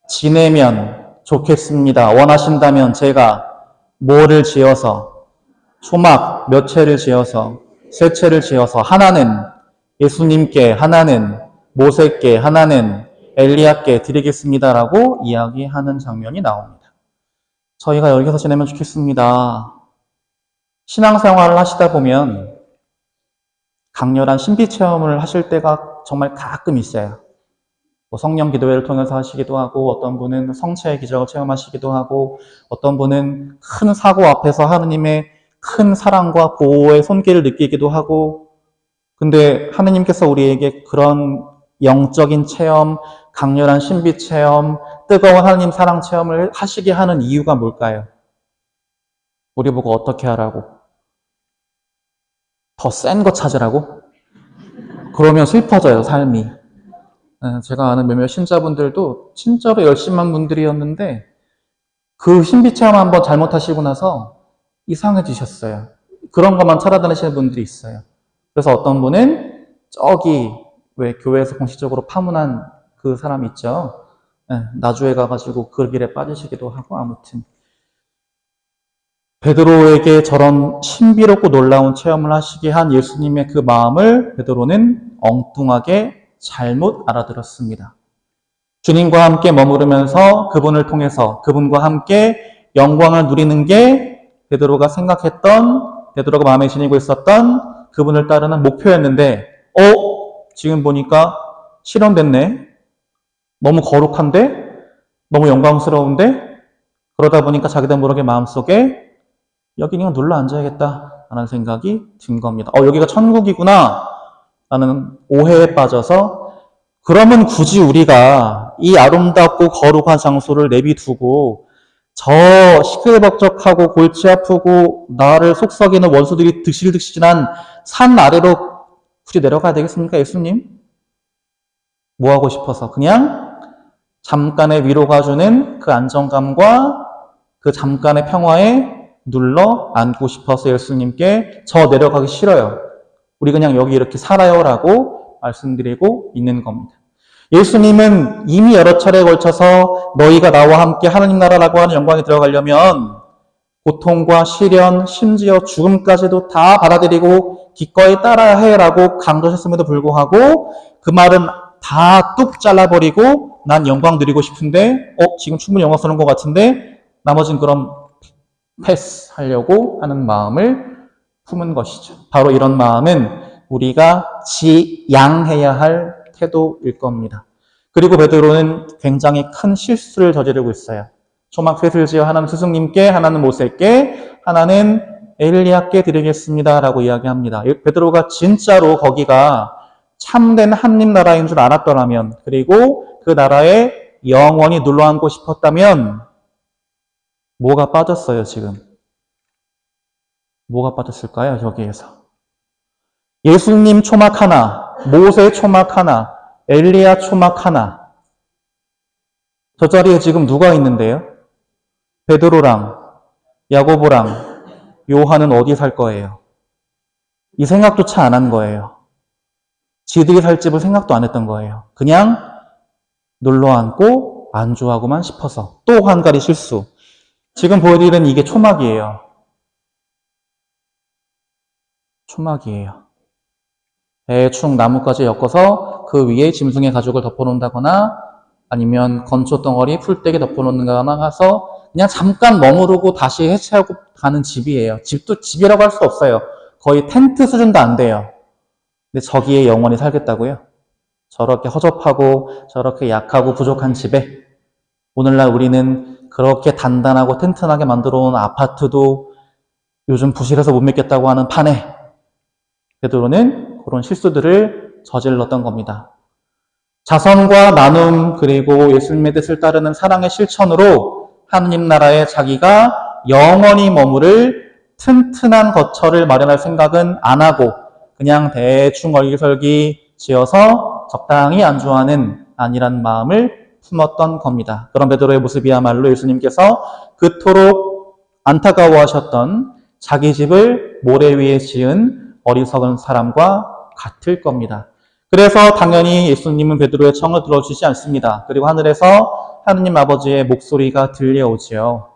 지내면 좋겠습니다. 원하신다면 제가 뭐를 지어서, 초막 몇 채를 지어서, 세 채를 지어서, 하나는 예수님께, 하나는 모세께, 하나는 엘리야께 드리겠습니다라고 이야기하는 장면이 나옵니다. 저희가 여기서 지내면 좋겠습니다. 신앙생활을 하시다 보면 강렬한 신비 체험을 하실 때가 정말 가끔 있어요. 뭐 성령 기도회를 통해서 하시기도 하고, 어떤 분은 성체의 기적을 체험하시기도 하고, 어떤 분은 큰 사고 앞에서 하느님의 큰 사랑과 보호의 손길을 느끼기도 하고, 근데 하느님께서 우리에게 그런 영적인 체험, 강렬한 신비 체험, 뜨거운 하느님 사랑 체험을 하시게 하는 이유가 뭘까요? 우리 보고 어떻게 하라고? 더 센 거 찾으라고? 그러면 슬퍼져요, 삶이. 제가 아는 몇몇 신자분들도 진짜로 열심한 분들이었는데 그 신비 체험 한번 잘못하시고 나서 이상해지셨어요. 그런 것만 찾아다니시는 분들이 있어요. 그래서 어떤 분은 저기 왜 교회에서 공식적으로 파문한 그 사람 있죠. 나주에 가가지고 그 길에 빠지시기도 하고 아무튼 베드로에게 저런 신비롭고 놀라운 체험을 하시게 한 예수님의 그 마음을 베드로는 엉뚱하게 잘못 알아들었습니다. 주님과 함께 머무르면서 그분을 통해서 그분과 함께 영광을 누리는 게 베드로가 생각했던, 베드로가 마음에 지니고 있었던 그분을 따르는 목표였는데 지금 보니까 실현됐네. 너무 거룩한데? 너무 영광스러운데? 그러다 보니까 자기도 모르게 마음속에 여기 그냥 눌러 앉아야겠다 라는 생각이 든 겁니다. 여기가 천국이구나 라는 오해에 빠져서 그러면 굳이 우리가 이 아름답고 거룩한 장소를 내비두고 저 시끌벅적하고 골치 아프고 나를 속썩이는 원수들이 득실득실한 산 아래로 굳이 내려가야 되겠습니까, 예수님? 뭐 하고 싶어서 그냥 잠깐의 위로가 주는 그 안정감과 그 잠깐의 평화에 눌러 앉고 싶어서 예수님께 저 내려가기 싫어요. 우리 그냥 여기 이렇게 살아요라고 말씀드리고 있는 겁니다. 예수님은 이미 여러 차례에 걸쳐서 너희가 나와 함께 하나님 나라라고 하는 영광에 들어가려면 고통과 시련, 심지어 죽음까지도 다 받아들이고 기꺼이 따라야 해라고 강조하셨음에도 불구하고 그 말은 다 뚝 잘라버리고 난 영광 누리고 싶은데 지금 충분히 영광스러운 것 같은데 나머지는 그럼 패스하려고 하는 마음을 품은 것이죠. 바로 이런 마음은 우리가 지양해야 할 태도일 겁니다. 그리고 베드로는 굉장히 큰 실수를 저지르고 있어요. 초막 셋을 지어 하나는 스승님께, 하나는 모세께, 하나는 엘리야께 드리겠습니다 라고 이야기합니다. 베드로가 진짜로 거기가 참된 하느님 나라인 줄 알았더라면, 그리고 그 나라에 영원히 눌러앉고 싶었다면 뭐가 빠졌어요, 지금? 뭐가 빠졌을까요, 저기에서? 예수님 초막 하나, 모세 초막 하나, 엘리야 초막 하나. 저 자리에 지금 누가 있는데요? 베드로랑 야고보랑 요한은 어디 살 거예요? 이 생각조차 안 한 거예요. 지들이 살 집을 생각도 안 했던 거예요. 그냥 눌러앉고 안주하고만 싶어서. 또 한 가지 실수. 지금 보여드리는 이게 초막이에요. 초막이에요. 대충 나뭇가지 엮어서 그 위에 짐승의 가죽을 덮어놓는다거나 아니면 건초 덩어리 풀떼기 덮어놓는 거나 가서 그냥 잠깐 머무르고 다시 해체하고 가는 집이에요. 집도 집이라고 할 수 없어요. 거의 텐트 수준도 안 돼요. 근데 저기에 영원히 살겠다고요? 저렇게 허접하고 저렇게 약하고 부족한 집에 오늘날 우리는 그렇게 단단하고 튼튼하게 만들어 놓은 아파트도 요즘 부실해서 못 믿겠다고 하는 판에 베드로는 그런 실수들을 저질렀던 겁니다. 자선과 나눔 그리고 예수님의 뜻을 따르는 사랑의 실천으로 하느님 나라에 자기가 영원히 머무를 튼튼한 거처를 마련할 생각은 안 하고 그냥 대충 얼기설기 지어서 적당히 안주하는 안일한 마음을 품었던 겁니다. 그런 베드로의 모습이야말로 예수님께서 그토록 안타까워하셨던 자기 집을 모래 위에 지은 어리석은 사람과 같을 겁니다. 그래서 당연히 예수님은 베드로의 청을 들어주지 않습니다. 그리고 하늘에서 하느님 아버지의 목소리가 들려오지요.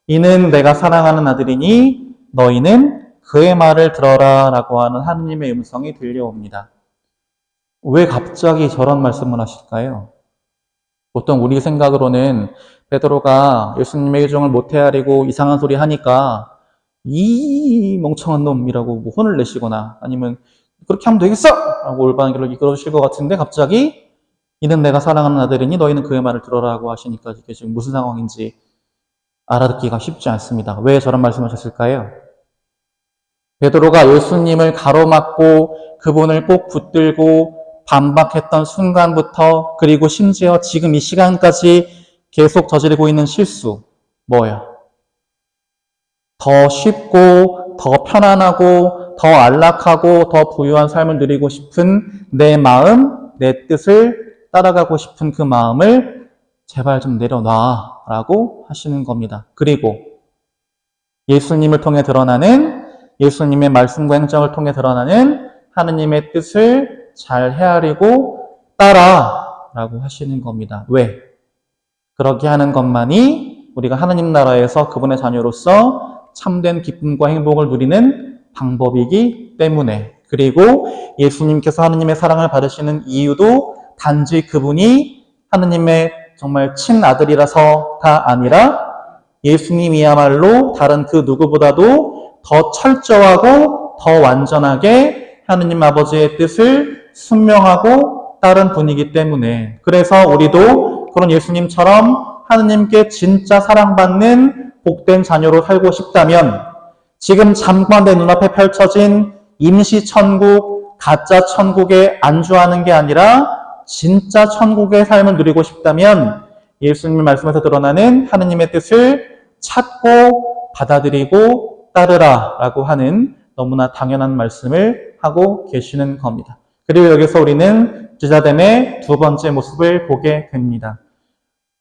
이는 내가 사랑하는 아들이니 너희는 그의 말을 들어라 라고 하는 하느님의 음성이 들려옵니다. 왜 갑자기 저런 말씀을 하실까요? 보통 우리 생각으로는 베드로가 예수님의 의정을 못 헤아리고 이상한 소리 하니까 이 멍청한 놈이라고 뭐 혼을 내시거나 아니면 그렇게 하면 되겠어! 라고 올바른 길로 이끌어주실 것 같은데 갑자기 이는 내가 사랑하는 아들이니 너희는 그의 말을 들어라고 하시니까 이게 지금 무슨 상황인지 알아듣기가 쉽지 않습니다. 왜 저런 말씀을 하셨을까요? 베드로가 예수님을 가로막고 그분을 꼭 붙들고 반박했던 순간부터 그리고 심지어 지금 이 시간까지 계속 저지르고 있는 실수 뭐예요? 더 쉽고 더 편안하고 더 안락하고 더 부유한 삶을 누리고 싶은 내 마음, 내 뜻을 따라가고 싶은 그 마음을 제발 좀 내려놔 라고 하시는 겁니다. 그리고 예수님을 통해 드러나는 예수님의 말씀과 행정을 통해 드러나는 하느님의 뜻을 잘 헤아리고 따라 라고 하시는 겁니다. 왜? 그렇게 하는 것만이 우리가 하느님 나라에서 그분의 자녀로서 참된 기쁨과 행복을 누리는 방법이기 때문에 그리고 예수님께서 하느님의 사랑을 받으시는 이유도 단지 그분이 하느님의 정말 친아들이라서가 아니라 예수님이야말로 다른 그 누구보다도 더 철저하고 더 완전하게 하느님 아버지의 뜻을 순명하고 따른 분이기 때문에 그래서 우리도 그런 예수님처럼 하느님께 진짜 사랑받는 복된 자녀로 살고 싶다면 지금 잠깐 내 눈앞에 펼쳐진 임시천국, 가짜 천국에 안주하는 게 아니라 진짜 천국의 삶을 누리고 싶다면 예수님의 말씀에서 드러나는 하느님의 뜻을 찾고 받아들이고 따르라 라고 하는 너무나 당연한 말씀을 하고 계시는 겁니다. 그리고 여기서 우리는 제자됨의 두 번째 모습을 보게 됩니다.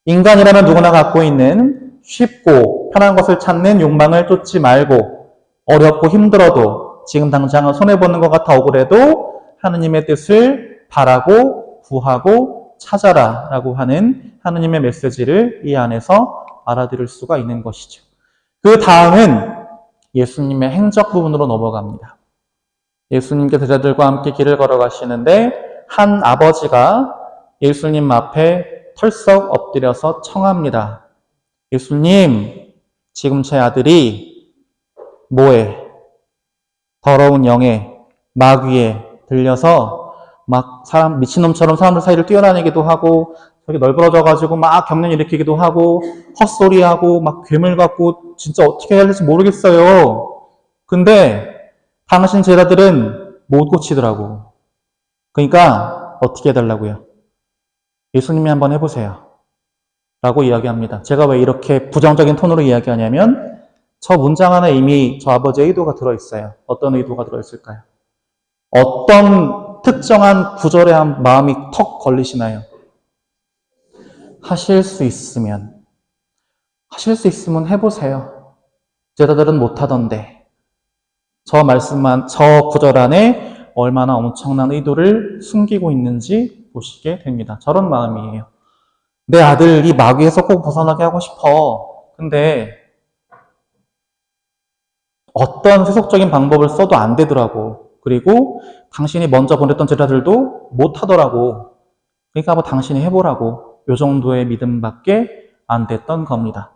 인간이라면 누구나 갖고 있는 쉽고 편한 것을 찾는 욕망을 쫓지 말고 어렵고 힘들어도 지금 당장은 손해보는 것 같아 억울해도 하느님의 뜻을 바라고 구하고 찾아라 라고 하는 하느님의 메시지를 이 안에서 알아들을 수가 있는 것이죠. 그 다음은 예수님의 행적 부분으로 넘어갑니다. 예수님께서 제자들과 함께 길을 걸어가시는데 한 아버지가 예수님 앞에 털썩 엎드려서 청합니다. 예수님, 지금 제 아들이 뭐에 더러운 영에 마귀에 들려서 막 사람 미친놈처럼 사람들 사이를 뛰어다니기도 하고 저기 널브러져가지고 막 경련 일으키기도 하고 헛소리하고 막 괴물 같고 진짜 어떻게 해야 될지 모르겠어요. 근데 당신 제자들은 못 고치더라고. 그러니까 어떻게 해달라고요? 예수님이 한번 해보세요. 라고 이야기합니다. 제가 왜 이렇게 부정적인 톤으로 이야기하냐면 저 문장 안에 이미 저 아버지의 의도가 들어있어요. 어떤 의도가 들어있을까요? 어떤 특정한 구절에 한 마음이 턱 걸리시나요? 하실 수 있으면 해보세요. 제자들은 못하던데 저 말씀만, 저 구절 안에 얼마나 엄청난 의도를 숨기고 있는지 보시게 됩니다. 저런 마음이에요. 내 아들이 마귀에서 꼭 벗어나게 하고 싶어. 근데 어떤 세속적인 방법을 써도 안 되더라고. 그리고 당신이 먼저 보냈던 제자들도 못하더라고. 그러니까 뭐 당신이 해보라고. 요 정도의 믿음밖에 안 됐던 겁니다.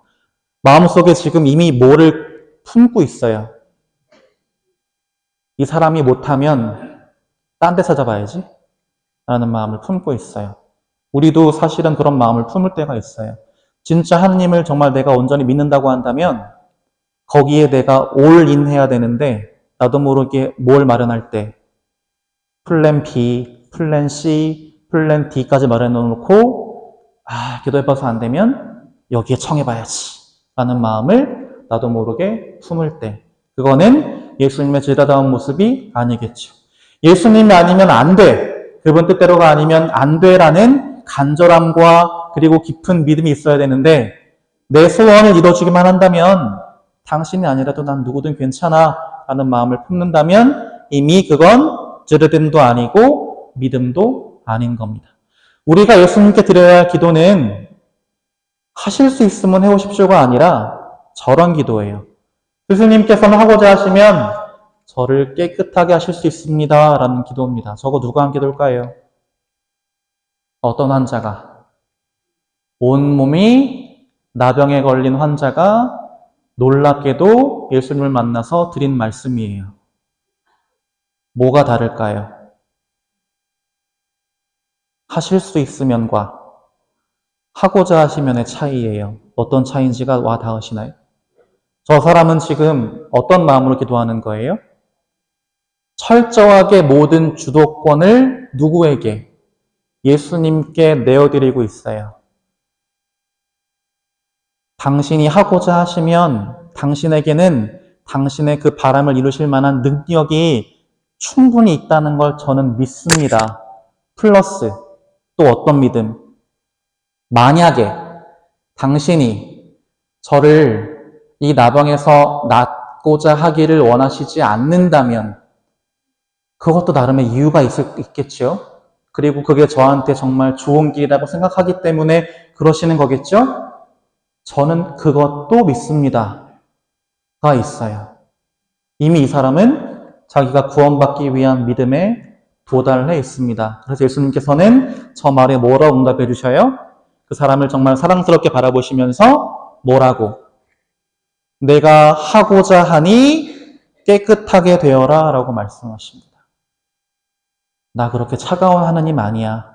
마음속에 지금 이미 뭐를 품고 있어요. 이 사람이 못하면 딴 데 찾아봐야지 라는 마음을 품고 있어요. 우리도 사실은 그런 마음을 품을 때가 있어요. 진짜 하느님을 정말 내가 온전히 믿는다고 한다면 거기에 내가 올인해야 되는데 나도 모르게 뭘 마련할 때 플랜 B, 플랜 C, 플랜 D까지 마련해 놓고 기도해봐서 안 되면 여기에 청해봐야지 라는 마음을 나도 모르게 품을 때 그거는 예수님의 제자다운 모습이 아니겠죠. 예수님이 아니면 안 돼. 그분 뜻대로가 아니면 안 돼라는 간절함과 그리고 깊은 믿음이 있어야 되는데 내 소원을 이뤄주기만 한다면 당신이 아니라도 난 누구든 괜찮아 라는 마음을 품는다면 이미 그건 즈르딤도 아니고 믿음도 아닌 겁니다. 우리가 예수님께 드려야 할 기도는 하실 수 있으면 해오십시오가 아니라 저런 기도예요. 스승님께서는 하고자 하시면 저를 깨끗하게 하실 수 있습니다 라는 기도입니다. 저거 누가 한 기도일까요? 어떤 환자가 온몸이 나병에 걸린 환자가 놀랍게도 예수님을 만나서 드린 말씀이에요. 뭐가 다를까요? 하실 수 있으면과 하고자 하시면의 차이예요. 어떤 차이인지가 와 닿으시나요? 저 사람은 지금 어떤 마음으로 기도하는 거예요? 철저하게 모든 주도권을 누구에게? 예수님께 내어드리고 있어요. 당신이 하고자 하시면 당신에게는 당신의 그 바람을 이루실 만한 능력이 충분히 있다는 걸 저는 믿습니다. 플러스 또 어떤 믿음? 만약에 당신이 저를 이 나병에서 낫고자 하기를 원하시지 않는다면 그것도 나름의 이유가 있겠죠. 그리고 그게 저한테 정말 좋은 길이라고 생각하기 때문에 그러시는 거겠죠? 저는 그것도 믿습니다. 가 있어요. 이미 이 사람은 자기가 구원받기 위한 믿음에 도달해 있습니다. 그래서 예수님께서는 저 말에 뭐라고 응답해 주셔요? 그 사람을 정말 사랑스럽게 바라보시면서 뭐라고? 내가 하고자 하니 깨끗하게 되어라 라고 말씀하십니다. 나 그렇게 차가운 하느님 아니야.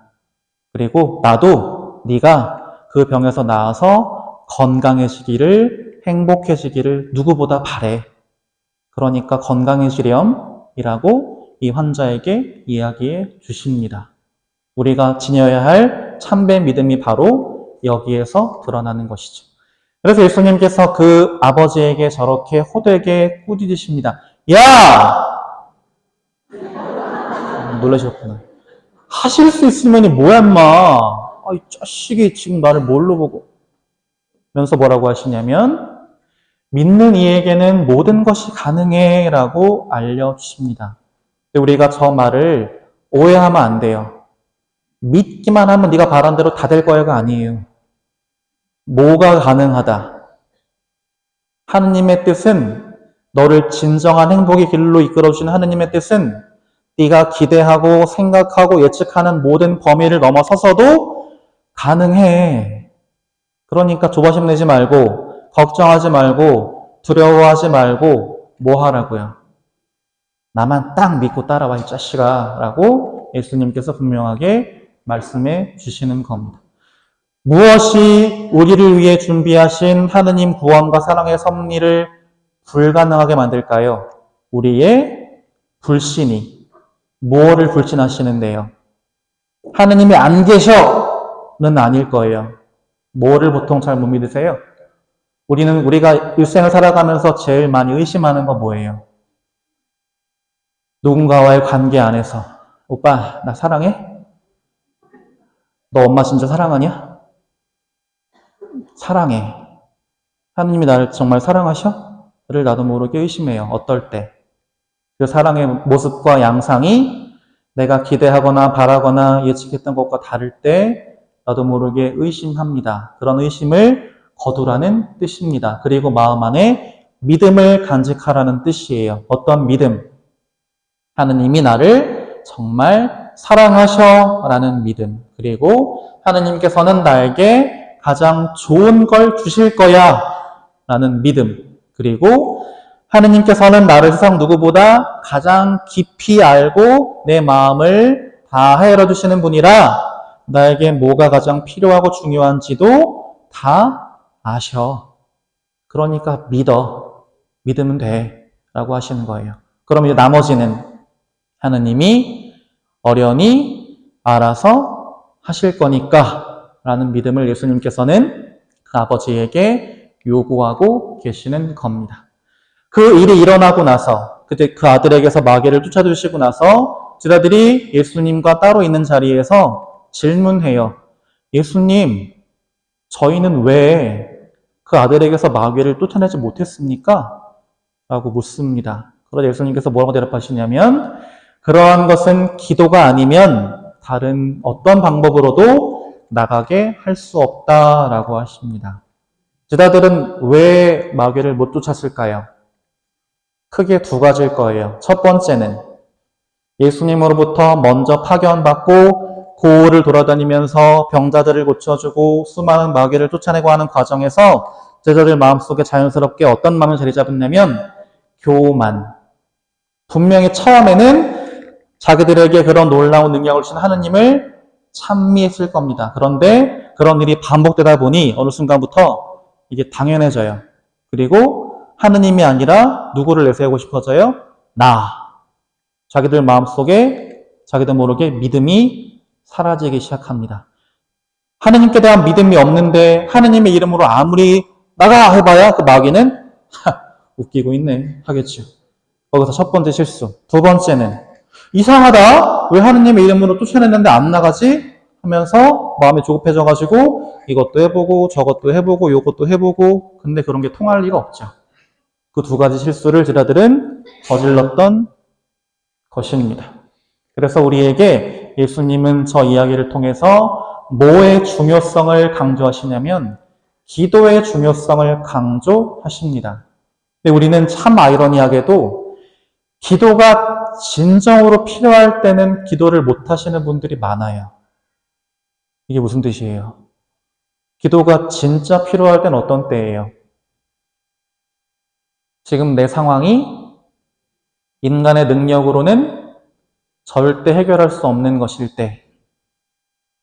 그리고 나도 네가 그 병에서 나아서 건강해지기를 행복해지기를 누구보다 바래. 그러니까 건강해지렴이라고 이 환자에게 이야기해 주십니다. 우리가 지녀야 할 참된 믿음이 바로 여기에서 드러나는 것이죠. 그래서 예수님께서 그 아버지에게 저렇게 호되게 꾸짖으십니다. 야! 놀라셨구나. 하실 수 있으면 뭐야 인마. 이 자식이 지금 나를 뭘로 보고. 면서 뭐라고 하시냐면 믿는 이에게는 모든 것이 가능해 라고 알려주십니다. 우리가 저 말을 오해하면 안 돼요. 믿기만 하면 네가 바란 대로 다 될 거야가 아니에요. 뭐가 가능하다? 하느님의 뜻은 너를 진정한 행복의 길로 이끌어주는 하느님의 뜻은 네가 기대하고 생각하고 예측하는 모든 범위를 넘어서서도 가능해. 그러니까 조바심 내지 말고 걱정하지 말고 두려워하지 말고 뭐 하라고요? 나만 딱 믿고 따라와 이 자식아 라고 예수님께서 분명하게 말씀해 주시는 겁니다. 무엇이 우리를 위해 준비하신 하느님 구원과 사랑의 섭리를 불가능하게 만들까요? 우리의 불신이. 무엇을 불신하시는데요? 하느님이 안 계셔는 아닐 거예요. 뭐를 보통 잘 못 믿으세요? 우리가 일생을 살아가면서 제일 많이 의심하는 거 뭐예요? 누군가와의 관계 안에서 오빠 나 사랑해? 너 엄마 진짜 사랑하냐? 사랑해. 하느님이 나를 정말 사랑하셔? 를 나도 모르게 의심해요. 어떨 때? 그 사랑의 모습과 양상이 내가 기대하거나 바라거나 예측했던 것과 다를 때 나도 모르게 의심합니다. 그런 의심을 거두라는 뜻입니다. 그리고 마음 안에 믿음을 간직하라는 뜻이에요. 어떤 믿음? 하느님이 나를 정말 사랑하셔 라는 믿음. 그리고 하느님께서는 나에게 가장 좋은 걸 주실 거야 라는 믿음, 그리고 하느님께서는 나를 세상 누구보다 가장 깊이 알고 내 마음을 다 열어주시는 분이라 나에게 뭐가 가장 필요하고 중요한지도 다 아셔. 그러니까 믿으면 돼 라고 하시는 거예요. 그럼 이제 나머지는 하느님이 어련히 알아서 하실 거니까 라는 믿음을 예수님께서는 그 아버지에게 요구하고 계시는 겁니다. 그 일이 일어나고 나서 그때 그 아들에게서 마귀를 쫓아주시고 나서 제자들이 예수님과 따로 있는 자리에서 질문해요. 예수님, 저희는 왜 그 아들에게서 마귀를 쫓아내지 못했습니까? 라고 묻습니다. 그러자 예수님께서 뭐라고 대답하시냐면 그러한 것은 기도가 아니면 다른 어떤 방법으로도 나가게 할 수 없다라고 하십니다. 제자들은 왜 마귀를 못 쫓았을까요? 크게 두 가지일 거예요. 첫 번째는 예수님으로부터 먼저 파견받고 고을을 돌아다니면서 병자들을 고쳐주고 수많은 마귀를 쫓아내고 하는 과정에서 제자들 마음속에 자연스럽게 어떤 마음을 자리 잡았냐면 교만. 분명히 처음에는 자기들에게 그런 놀라운 능력을 주신 하느님을 찬미했을 겁니다. 그런데 그런 일이 반복되다 보니 어느 순간부터 이게 당연해져요. 그리고 하느님이 아니라 누구를 내세우고 싶어져요? 자기들 마음속에 자기들 모르게 믿음이 사라지기 시작합니다. 하느님께 대한 믿음이 없는데 하느님의 이름으로 아무리 나가 해봐야 그 마귀는 웃기고 있네 하겠죠. 거기서 첫 번째 실수. 두 번째는 이상하다. 왜 하느님의 이름으로 쫓아냈는데 안 나가지? 하면서 마음이 조급해져가지고 이것도 해보고 저것도 해보고 요것도 해보고 근데 그런 게 통할 리가 없죠. 그 두 가지 실수를 제자들은 저질렀던 것입니다. 그래서 우리에게 예수님은 저 이야기를 통해서 뭐의 중요성을 강조하시냐면 기도의 중요성을 강조하십니다. 근데 우리는 참 아이러니하게도 기도가 진정으로 필요할 때는 기도를 못 하시는 분들이 많아요. 이게 무슨 뜻이에요? 기도가 진짜 필요할 때는 어떤 때예요? 지금 내 상황이 인간의 능력으로는 절대 해결할 수 없는 것일 때,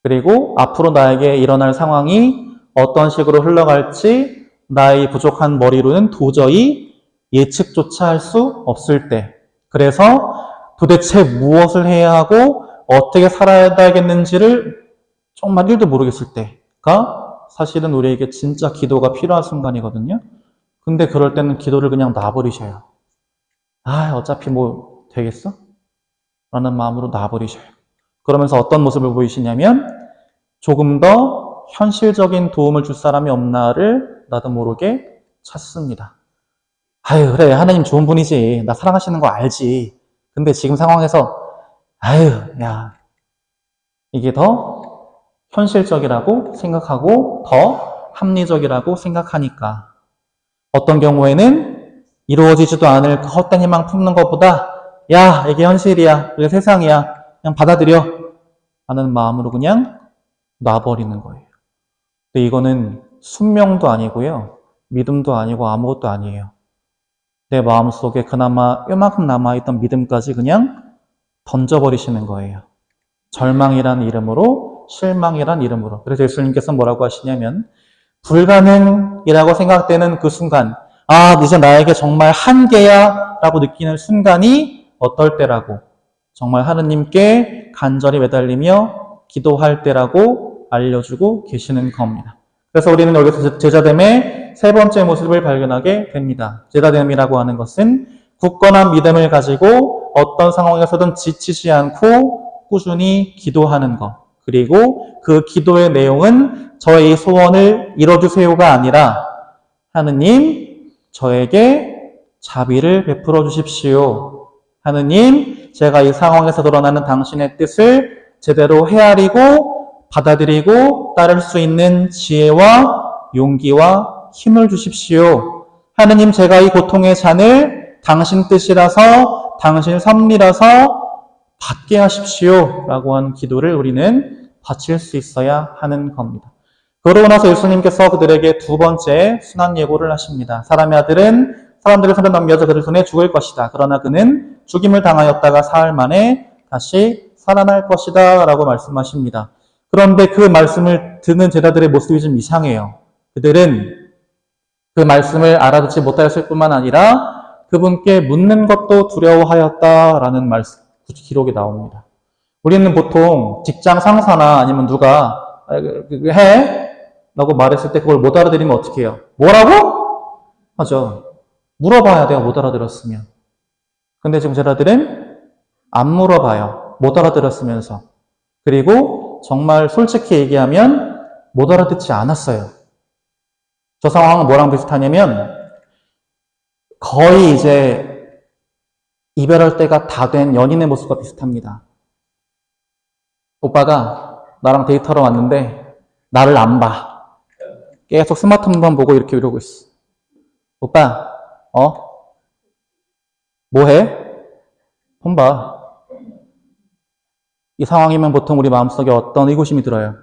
그리고 앞으로 나에게 일어날 상황이 어떤 식으로 흘러갈지 나의 부족한 머리로는 도저히 예측조차 할 수 없을 때, 그래서 도대체 무엇을 해야 하고 어떻게 살아야 되겠는지를 정말 1도 모르겠을 때가 사실은 우리에게 진짜 기도가 필요한 순간이거든요. 근데 그럴 때는 기도를 그냥 놔버리셔요. 어차피 뭐 되겠어? 라는 마음으로 놔버리셔요. 그러면서 어떤 모습을 보이시냐면 조금 더 현실적인 도움을 줄 사람이 없나를 나도 모르게 찾습니다. 그래 하나님 좋은 분이지. 나 사랑하시는 거 알지. 근데 지금 상황에서 이게 더 현실적이라고 생각하고 더 합리적이라고 생각하니까 어떤 경우에는 이루어지지도 않을 그 헛된 희망 품는 것보다 이게 현실이야. 이게 세상이야. 그냥 받아들여. 하는 마음으로 그냥 놔버리는 거예요. 근데 이거는 순명도 아니고요. 믿음도 아니고 아무것도 아니에요. 내 마음속에 그나마 요만큼 남아있던 믿음까지 그냥 던져버리시는 거예요. 절망이란 이름으로, 실망이란 이름으로. 그래서 예수님께서 뭐라고 하시냐면 불가능이라고 생각되는 그 순간, 이제 나에게 정말 한계야 라고 느끼는 순간이 어떨 때라고, 정말 하느님께 간절히 매달리며 기도할 때라고 알려주고 계시는 겁니다. 그래서 우리는 여기서 제자됨의 세 번째 모습을 발견하게 됩니다. 제자됨이라고 하는 것은 굳건한 믿음을 가지고 어떤 상황에서든 지치지 않고 꾸준히 기도하는 것. 그리고 그 기도의 내용은 저의 소원을 이뤄주세요가 아니라 하느님 저에게 자비를 베풀어 주십시오. 하느님 제가 이 상황에서 드러나는 당신의 뜻을 제대로 헤아리고 받아들이고 따를 수 있는 지혜와 용기와 힘을 주십시오. 하느님 제가 이 고통의 잔을 당신 뜻이라서 당신 섭리라서 받게 하십시오 라고 하는 기도를 우리는 바칠 수 있어야 하는 겁니다. 그러고 나서 예수님께서 그들에게 두 번째 순환 예고를 하십니다. 사람의 아들은 사람들의 손에 넘겨져 그들 손에 죽을 것이다. 그러나 그는 죽임을 당하였다가 사흘 만에 다시 살아날 것이다 라고 말씀하십니다. 그런데 그 말씀을 듣는 제자들의 모습이 좀 이상해요. 그들은 그 말씀을 알아듣지 못하였을 뿐만 아니라 그분께 묻는 것도 두려워하였다라는 말씀, 기록이 나옵니다. 우리는 보통 직장 상사나 아니면 누가 해? 라고 말했을 때 그걸 못 알아들으면 어떻게 해요? 뭐라고? 하죠. 물어봐야 돼요. 못 알아들었으면. 근데 지금 제자들은 안 물어봐요. 못 알아들었으면서. 그리고 정말 솔직히 얘기하면 못 알아듣지 않았어요. 저 상황은 뭐랑 비슷하냐면 거의 이제 이별할 때가 다 된 연인의 모습과 비슷합니다. 오빠가 나랑 데이트하러 왔는데 나를 안 봐. 계속 스마트폰만 보고 이러고 있어. 오빠, 뭐해? 폰 봐. 이 상황이면 보통 우리 마음속에 어떤 의구심이 들어요?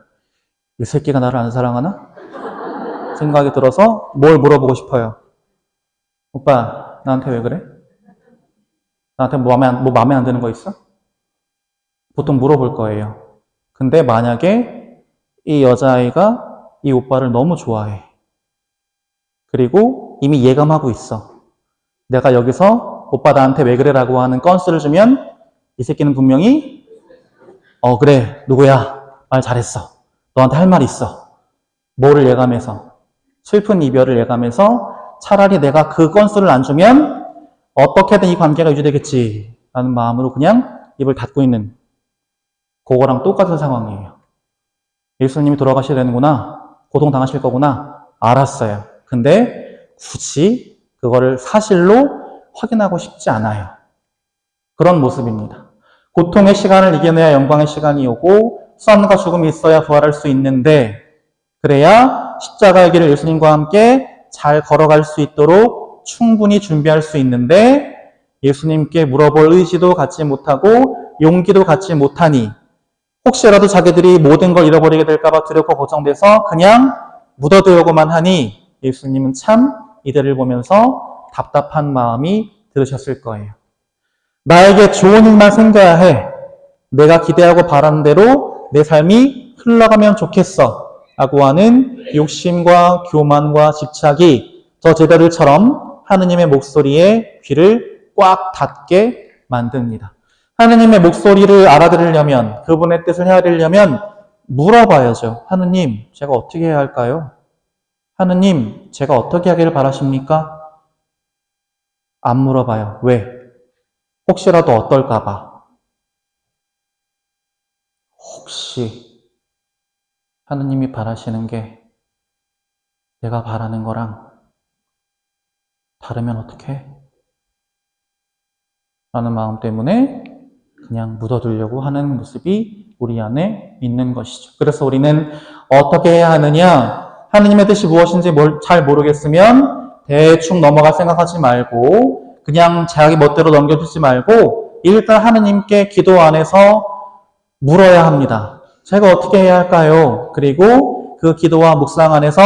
이 새끼가 나를 안 사랑하나? 생각이 들어서 뭘 물어보고 싶어요? 오빠, 나한테 왜 그래? 나한테 뭐 마음에 안 드는 거 있어? 보통 물어볼 거예요. 근데 만약에 이 여자아이가 이 오빠를 너무 좋아해. 그리고 이미 예감하고 있어. 내가 여기서 오빠 나한테 왜 그래? 라고 하는 건수를 주면 이 새끼는 분명히 그래, 누구야? 말 잘했어. 너한테 할 말 있어. 뭐를 예감해서? 슬픈 이별을 예감해서 차라리 내가 그 건수를 안 주면 어떻게든 이 관계가 유지되겠지 라는 마음으로 그냥 입을 닫고 있는 그거랑 똑같은 상황이에요. 예수님이 돌아가셔야 되는구나. 고통당하실 거구나. 알았어요. 근데 굳이 그거를 사실로 확인하고 싶지 않아요. 그런 모습입니다. 고통의 시간을 이겨내야 영광의 시간이 오고 수함과 죽음이 있어야 부활할 수 있는데 그래야 십자가의 길을 예수님과 함께 잘 걸어갈 수 있도록 충분히 준비할 수 있는데 예수님께 물어볼 의지도 갖지 못하고 용기도 갖지 못하니 혹시라도 자기들이 모든 걸 잃어버리게 될까봐 두렵고 걱정돼서 그냥 묻어두려고만 하니 예수님은 참 이들을 보면서 답답한 마음이 들으셨을 거예요. 나에게 좋은 일만 생겨야 해. 내가 기대하고 바라는 대로 내 삶이 흘러가면 좋겠어. 라고 하는 욕심과 교만과 집착이 저 제자들처럼 하느님의 목소리에 귀를 꽉 닫게 만듭니다. 하느님의 목소리를 알아들으려면, 그분의 뜻을 헤아리려면 물어봐야죠. 하느님, 제가 어떻게 해야 할까요? 하느님, 제가 어떻게 하기를 바라십니까? 안 물어봐요. 왜? 혹시라도 어떨까봐. 혹시 하느님이 바라시는 게 내가 바라는 거랑 다르면 어떡해? 라는 마음 때문에 그냥 묻어두려고 하는 모습이 우리 안에 있는 것이죠. 그래서 우리는 어떻게 해야 하느냐? 하느님의 뜻이 무엇인지 잘 모르겠으면 대충 넘어갈 생각하지 말고 그냥 자기 멋대로 넘겨주지 말고 일단 하느님께 기도 안에서 물어야 합니다. 제가 어떻게 해야 할까요? 그리고 그 기도와 묵상 안에서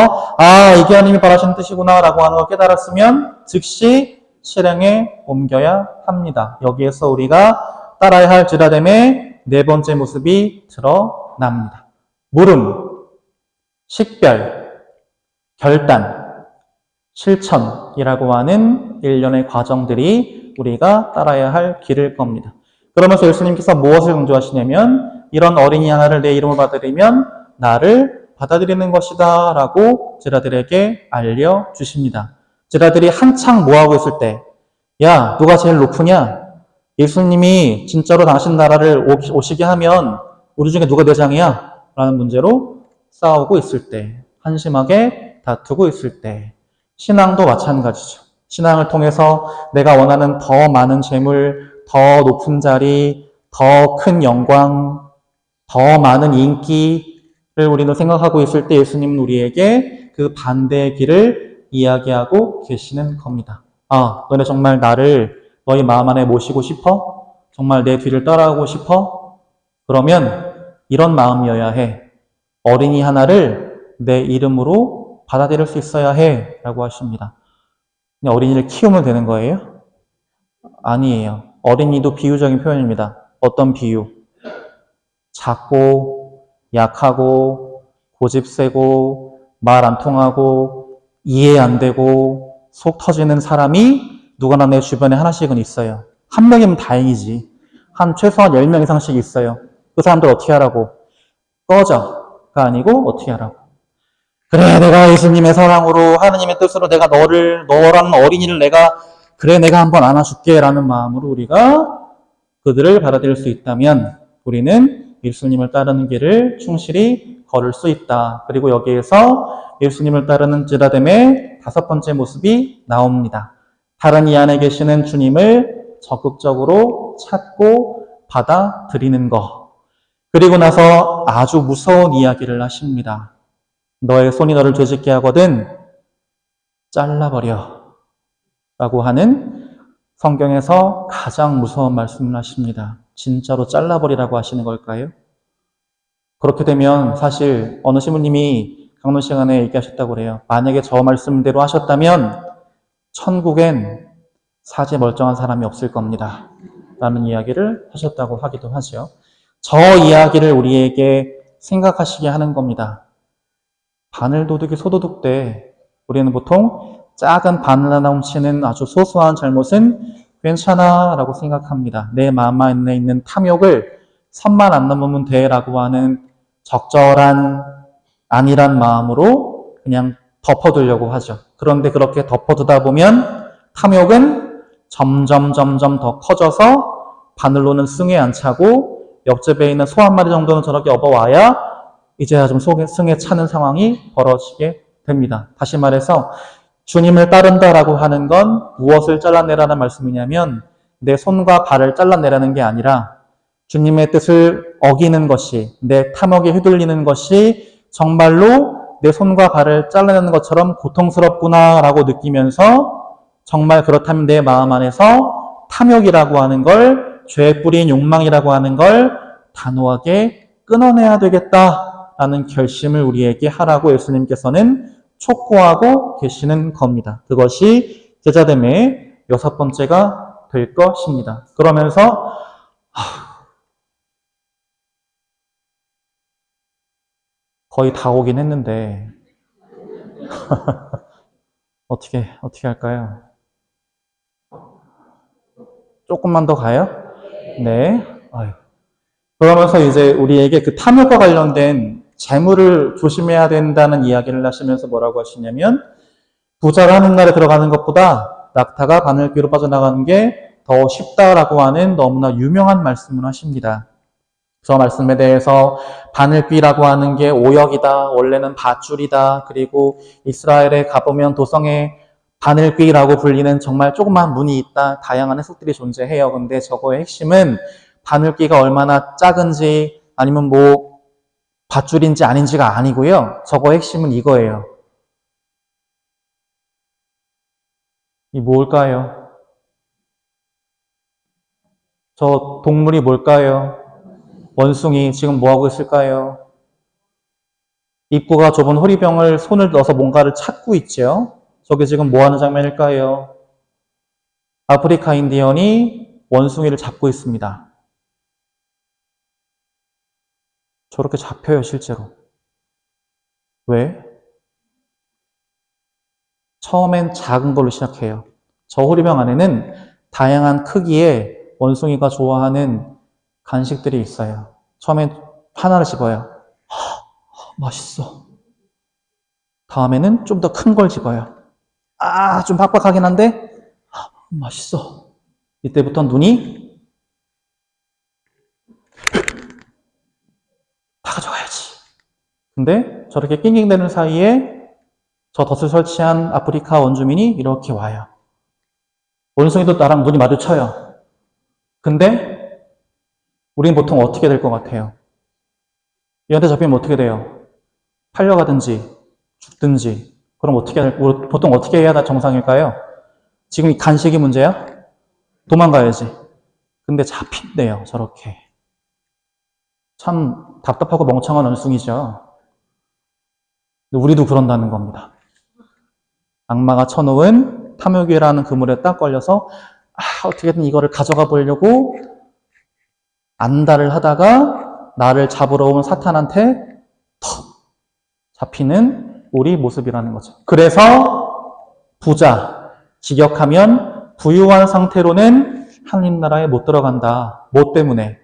이게 하느님이 바라시는 뜻이구나 라고 하는 걸 깨달았으면 즉시 실행에 옮겨야 합니다. 여기에서 우리가 따라야 할 제자됨의 네 번째 모습이 드러납니다. 물음, 식별, 결단, 실천이라고 하는 일련의 과정들이 우리가 따라야 할 길일 겁니다. 그러면서 예수님께서 무엇을 강조하시냐면 이런 어린이 하나를 내 이름으로 받아들이면 나를 받아들이는 것이다 라고 제자들에게 알려주십니다. 제자들이 한창 뭐하고 있을 때 야, 누가 제일 높으냐? 예수님이 진짜로 당신 나라를 오시게 하면 우리 중에 누가 대장이야? 라는 문제로 싸우고 있을 때, 한심하게 다투고 있을 때, 신앙도 마찬가지죠. 신앙을 통해서 내가 원하는 더 많은 재물, 더 높은 자리, 더 큰 영광, 더 많은 인기를 우리는 생각하고 있을 때 예수님은 우리에게 그 반대의 길을 이야기하고 계시는 겁니다. 너네 정말 나를 너희 마음 안에 모시고 싶어? 정말 내 뒤를 따라오고 싶어? 그러면 이런 마음이어야 해. 어린이 하나를 내 이름으로 받아들일 수 있어야 해. 라고 하십니다. 그냥 어린이를 키우면 되는 거예요? 아니에요. 어린이도 비유적인 표현입니다. 어떤 비유? 작고, 약하고, 고집 세고, 말 안 통하고, 이해 안 되고, 속 터지는 사람이 누구나 내 주변에 하나씩은 있어요. 한 명이면 다행이지. 한 최소한 10명 이상씩 있어요. 그 사람들 어떻게 하라고? 꺼져가 아니고 어떻게 하라고? 그래, 내가 예수님의 사랑으로 하느님의 뜻으로 내가 너라는 어린이를 내가 한번 안아줄게 라는 마음으로 우리가 그들을 받아들일 수 있다면 우리는 예수님을 따르는 길을 충실히 걸을 수 있다. 그리고 여기에서 예수님을 따르는 제자됨의 5번째 모습이 나옵니다. 다른 이 안에 계시는 주님을 적극적으로 찾고 받아들이는 것. 그리고 나서 아주 무서운 이야기를 하십니다. 너의 손이 너를 죄짓게 하거든 잘라버려 라고 하는 성경에서 가장 무서운 말씀을 하십니다. 진짜로 잘라버리라고 하시는 걸까요? 그렇게 되면 사실 어느 신부님이 강론 시간에 얘기하셨다고 그래요. 만약에 저 말씀대로 하셨다면 천국엔 사지 멀쩡한 사람이 없을 겁니다. 라는 이야기를 하셨다고 하기도 하죠. 저 이야기를 우리에게 생각하시게 하는 겁니다. 바늘도둑이 소도둑 때 우리는 보통 작은 바늘 하나 훔치는 아주 소소한 잘못은 괜찮아 라고 생각합니다. 내 마음 안에 있는 탐욕을 선만 안 넘으면 돼 라고 하는 적절한 안일한 마음으로 그냥 덮어두려고 하죠. 그런데 그렇게 덮어두다 보면 탐욕은 점점 더 커져서 바늘로는 승에 안 차고 옆집에 있는 소 한 마리 정도는 저렇게 업어와야 이제야 좀 승에 차는 상황이 벌어지게 됩니다. 다시 말해서 주님을 따른다라고 하는 건 무엇을 잘라내라는 말씀이냐면 내 손과 발을 잘라내라는 게 아니라 주님의 뜻을 어기는 것이, 내 탐욕에 휘둘리는 것이 정말로 내 손과 발을 잘라내는 것처럼 고통스럽구나라고 느끼면서 정말 그렇다면 내 마음 안에서 탐욕이라고 하는 걸, 죄의 뿌리인 욕망이라고 하는 걸 단호하게 끊어내야 되겠다라는 결심을 우리에게 하라고 예수님께서는 촉구하고 계시는 겁니다. 그것이 제자됨의 6번째가 될 것입니다. 그러면서 거의 다 오긴 했는데 어떻게 할까요? 조금만 더 가요? 네. 아유. 그러면서 이제 우리에게 그 탐욕과 관련된 재물을 조심해야 된다는 이야기를 하시면서 뭐라고 하시냐면 부자가 하는 날에 들어가는 것보다 낙타가 바늘귀로 빠져나가는 게 더 쉽다라고 하는 너무나 유명한 말씀을 하십니다. 저 말씀에 대해서 바늘귀라고 하는 게 오역이다, 원래는 밧줄이다, 그리고 이스라엘에 가보면 도성에 바늘귀라고 불리는 정말 조그만 문이 있다, 다양한 해석들이 존재해요. 근데 저거의 핵심은 바늘귀가 얼마나 작은지 아니면 뭐 밧줄인지 아닌지가 아니고요. 저거의 핵심은 이거예요. 이 뭘까요? 저 동물이 뭘까요? 원숭이 지금 뭐하고 있을까요? 입구가 좁은 호리병을 손을 넣어서 뭔가를 찾고 있죠. 저게 지금 뭐하는 장면일까요? 아프리카 인디언이 원숭이를 잡고 있습니다. 저렇게 잡혀요, 실제로. 왜? 처음엔 작은 걸로 시작해요. 저 호리병 안에는 다양한 크기의 원숭이가 좋아하는 간식들이 있어요. 처음엔 하나를 집어요. 맛있어. 다음에는 좀 더 큰 걸 집어요. 좀 빡빡하긴 한데 맛있어. 이때부터 눈이 다 가져가야지. 근데 저렇게 낑낑대는 사이에 저 덫을 설치한 아프리카 원주민이 이렇게 와요. 원숭이도 나랑 눈이 마주쳐요. 근데 우리는 보통 어떻게 될 것 같아요? 얘한테 잡히면 어떻게 돼요? 팔려가든지 죽든지. 그럼 보통 어떻게 해야 정상일까요? 지금 이 간식이 문제야? 도망가야지. 근데 잡힌대요, 저렇게. 참 답답하고 멍청한 원숭이죠. 우리도 그런다는 겁니다. 악마가 쳐놓은 탐욕이라는 그물에 딱 걸려서 어떻게든 이거를 가져가 보려고 안달을 하다가 나를 잡으러 온 사탄한테 턱 잡히는 우리 모습이라는 거죠. 그래서 부자, 직역하면 부유한 상태로는 하나님 나라에 못 들어간다. 뭐 때문에?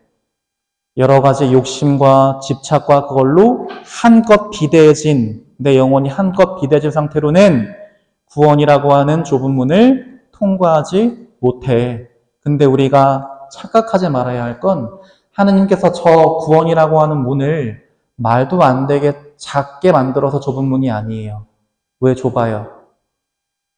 여러 가지 욕심과 집착과 그걸로 한껏 비대해진, 내 영혼이 한껏 비대해진 상태로는 구원이라고 하는 좁은 문을 통과하지 못해. 근데 우리가 착각하지 말아야 할 건 하느님께서 저 구원이라고 하는 문을 말도 안 되게 작게 만들어서 좁은 문이 아니에요. 왜 좁아요?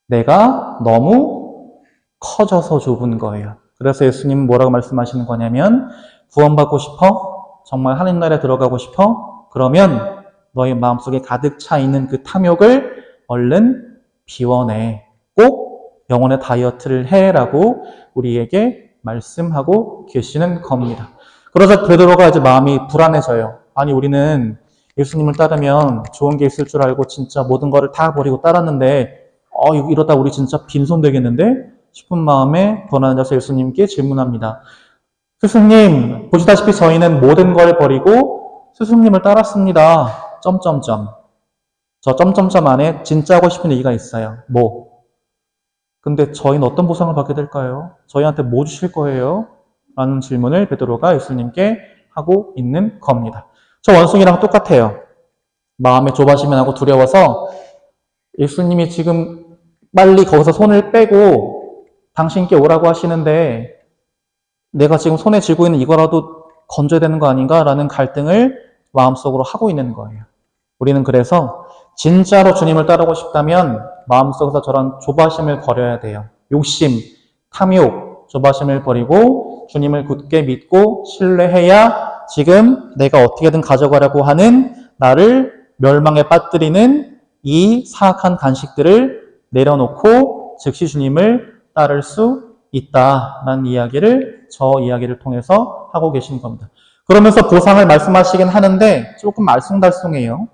내가 너무 커져서 좁은 거예요. 그래서 예수님은 뭐라고 말씀하시는 거냐면 구원받고 싶어? 정말 하나님 나라에 들어가고 싶어? 그러면 너의 마음속에 가득 차 있는 그 탐욕을 얼른 비워내. 꼭 영혼의 다이어트를 해라고 우리에게 말씀하고 계시는 겁니다. 그러자 베드로가 이제 마음이 불안해져요. 아니 우리는 예수님을 따르면 좋은 게 있을 줄 알고 진짜 모든 거를 다 버리고 따랐는데 이러다 우리 진짜 빈손 되겠는데? 싶은 마음에 권하자서 예수님께 질문합니다. 스승님, 보시다시피 저희는 모든 걸 버리고 스승님을 따랐습니다. 점점점. 저 점점점 안에 진짜 하고 싶은 얘기가 있어요. 뭐? 근데 저희는 어떤 보상을 받게 될까요? 저희한테 뭐 주실 거예요? 라는 질문을 베드로가 예수님께 하고 있는 겁니다. 저 원숭이랑 똑같아요. 마음에 조바심이 나고 두려워서 예수님이 지금 빨리 거기서 손을 빼고 당신께 오라고 하시는데 내가 지금 손에 쥐고 있는 이거라도 건져야 되는 거 아닌가? 라는 갈등을 마음속으로 하고 있는 거예요. 우리는 그래서 진짜로 주님을 따르고 싶다면 마음속에서 저런 조바심을 버려야 돼요. 욕심, 탐욕, 조바심을 버리고 주님을 굳게 믿고 신뢰해야 지금 내가 어떻게든 가져가려고 하는 나를 멸망에 빠뜨리는 이 사악한 간식들을 내려놓고 즉시 주님을 따를 수 있다라는 이야기를 저 이야기를 통해서 하고 계신 겁니다. 그러면서 보상을 말씀하시긴 하는데 조금 알쏭달쏭해요.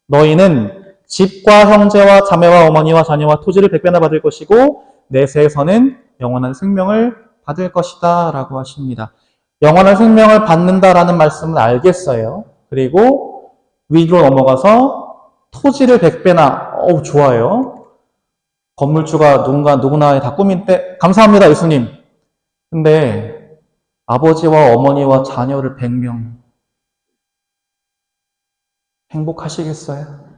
너희는 집과 형제와 자매와 어머니와 자녀와 토지를 백배나 받을 것이고 내세에서는 영원한 생명을 받을 것이다 라고 하십니다. 영원한 생명을 받는다라는 말씀은 알겠어요. 그리고 위로 넘어가서 토지를 백배나 좋아요. 건물주가 누구나의 다 꿈인데 감사합니다 예수님. 근데 아버지와 어머니와 자녀를 100명 행복하시겠어요?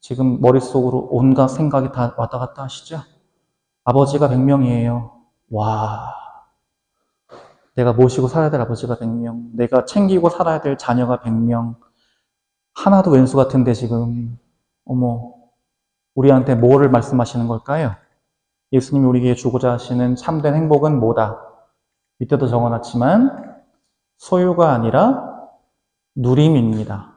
지금 머릿속으로 온갖 생각이 다 왔다 갔다 하시죠? 아버지가 100명이에요. 와, 내가 모시고 살아야 될 아버지가 100명, 내가 챙기고 살아야 될 자녀가 100명, 하나도 왼수 같은데 지금 우리한테 뭐를 말씀하시는 걸까요? 예수님이 우리에게 주고자 하시는 참된 행복은 뭐다? 밑에도 적어놨지만 소유가 아니라 누림입니다.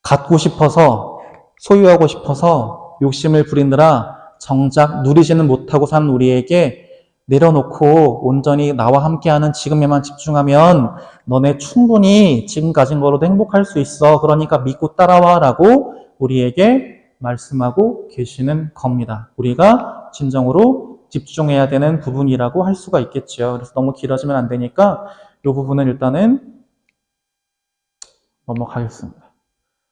갖고 싶어서 소유하고 싶어서 욕심을 부리느라 정작 누리지는 못하고 사는 우리에게 내려놓고 온전히 나와 함께하는 지금에만 집중하면 너네 충분히 지금 가진 거로도 행복할 수 있어. 그러니까 믿고 따라와 라고 우리에게 말씀하고 계시는 겁니다. 우리가 진정으로 집중해야 되는 부분이라고 할 수가 있겠죠. 그래서 너무 길어지면 안 되니까 이 부분은 일단은 넘어가겠습니다.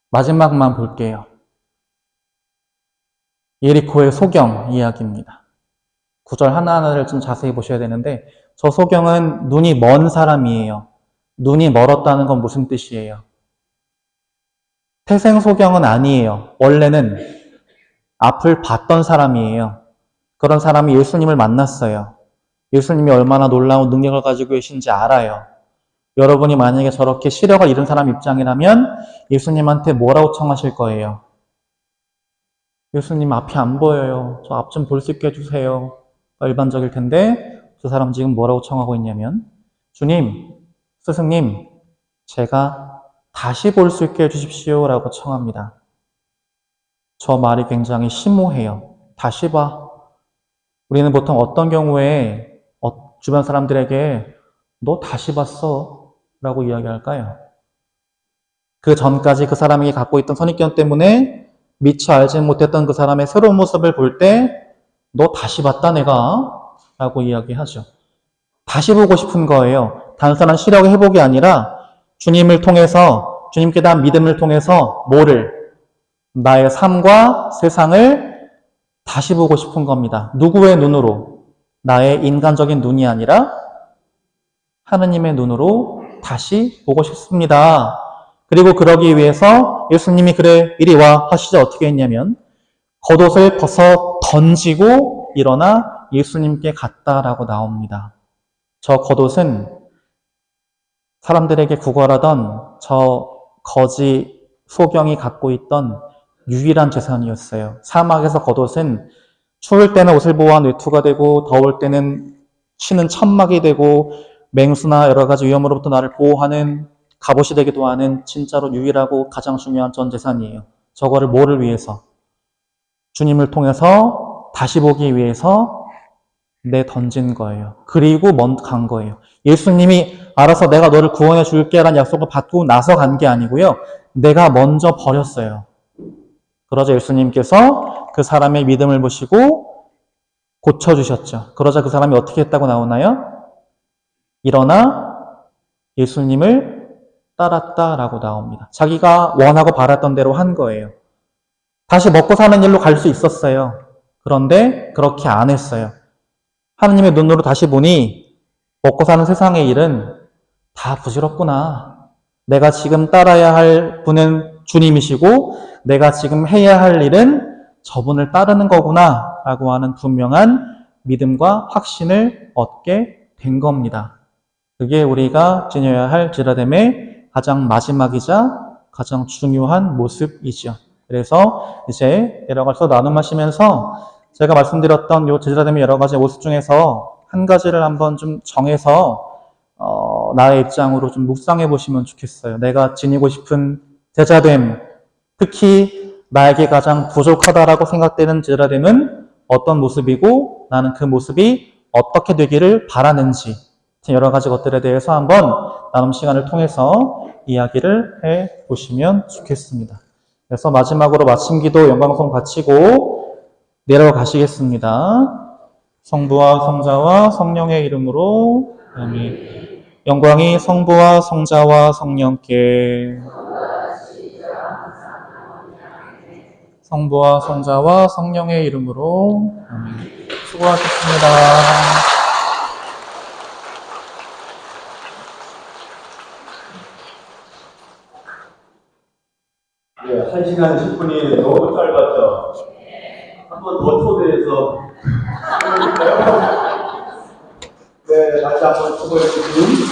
마지막만 볼게요. 예리코의 소경 이야기입니다. 구절 하나하나를 좀 자세히 보셔야 되는데 저 소경은 눈이 먼 사람이에요. 눈이 멀었다는 건 무슨 뜻이에요? 태생 소경은 아니에요. 원래는 앞을 봤던 사람이에요. 그런 사람이 예수님을 만났어요. 예수님이 얼마나 놀라운 능력을 가지고 계신지 알아요. 여러분이 만약에 저렇게 시력을 잃은 사람 입장이라면 예수님한테 뭐라고 청하실 거예요? 예수님 앞이 안 보여요. 저 앞 좀 볼 수 있게 해주세요. 일반적일 텐데 그 사람 지금 뭐라고 청하고 있냐면 주님, 스승님, 제가 다시 볼 수 있게 해주십시오 라고 청합니다. 저 말이 굉장히 심오해요. 다시 봐. 우리는 보통 어떤 경우에 주변 사람들에게 너 다시 봤어? 라고 이야기할까요? 그 전까지 그 사람이 갖고 있던 선입견 때문에 미처 알지 못했던 그 사람의 새로운 모습을 볼 때 너 다시 봤다 내가 라고 이야기하죠. 다시 보고 싶은 거예요. 단순한 시력의 회복이 아니라 주님을 통해서, 주님께 대한 믿음을 통해서 뭐를? 나의 삶과 세상을 다시 보고 싶은 겁니다. 누구의 눈으로? 나의 인간적인 눈이 아니라 하느님의 눈으로 다시 보고 싶습니다. 그리고 그러기 위해서 예수님이 그래 이리 와 하시자 어떻게 했냐면 겉옷을 벗어 던지고 일어나 예수님께 갔다라고 나옵니다. 저 겉옷은 사람들에게 구걸하던 저 거지 소경이 갖고 있던 유일한 재산이었어요. 사막에서 겉옷은 추울 때는 옷을 보호한 외투가 되고 더울 때는 쉬는 천막이 되고 맹수나 여러 가지 위험으로부터 나를 보호하는 갑옷이 되기도 하는 진짜로 유일하고 가장 중요한 전 재산이에요. 저거를 뭐를 위해서? 주님을 통해서 다시 보기 위해서 내던진 거예요. 그리고 먼저 간 거예요. 예수님이 알아서 내가 너를 구원해 줄게 라는 약속을 받고 나서 간 게 아니고요. 내가 먼저 버렸어요. 그러자 예수님께서 그 사람의 믿음을 보시고 고쳐주셨죠. 그러자 그 사람이 어떻게 했다고 나오나요? 일어나 예수님을 따랐다라고 나옵니다. 자기가 원하고 바랐던 대로 한 거예요. 다시 먹고 사는 일로 갈 수 있었어요. 그런데 그렇게 안 했어요. 하느님의 눈으로 다시 보니 먹고 사는 세상의 일은 다 부질없구나. 내가 지금 따라야 할 분은 주님이시고 내가 지금 해야 할 일은 저분을 따르는 거구나 라고 하는 분명한 믿음과 확신을 얻게 된 겁니다. 그게 우리가 지녀야 할 제자됨의 가장 마지막이자 가장 중요한 모습이죠. 그래서 이제 내려가서 나눔하시면서 제가 말씀드렸던 요 제자됨의 여러 가지 모습 중에서 한 가지를 한번 좀 정해서 나의 입장으로 좀 묵상해 보시면 좋겠어요. 내가 지니고 싶은 제자됨, 특히 나에게 가장 부족하다라고 생각되는 제자됨은 어떤 모습이고 나는 그 모습이 어떻게 되기를 바라는지 여러 가지 것들에 대해서 한번 나눔 시간을 통해서 이야기를 해 보시면 좋겠습니다. 그래서 마지막으로 마침 기도 영광송 바치고 내려가시겠습니다. 성부와 성자와 성령의 이름으로 아멘. 영광이 성부와 성자와 성령께 성부와 성자와 성령의 이름으로 아멘. 수고하셨습니다. 네, 1시간 10분이 너무 짧았죠? 한 번 더 초대해서 해볼까요? 네, 다시 한번 초대해 주시면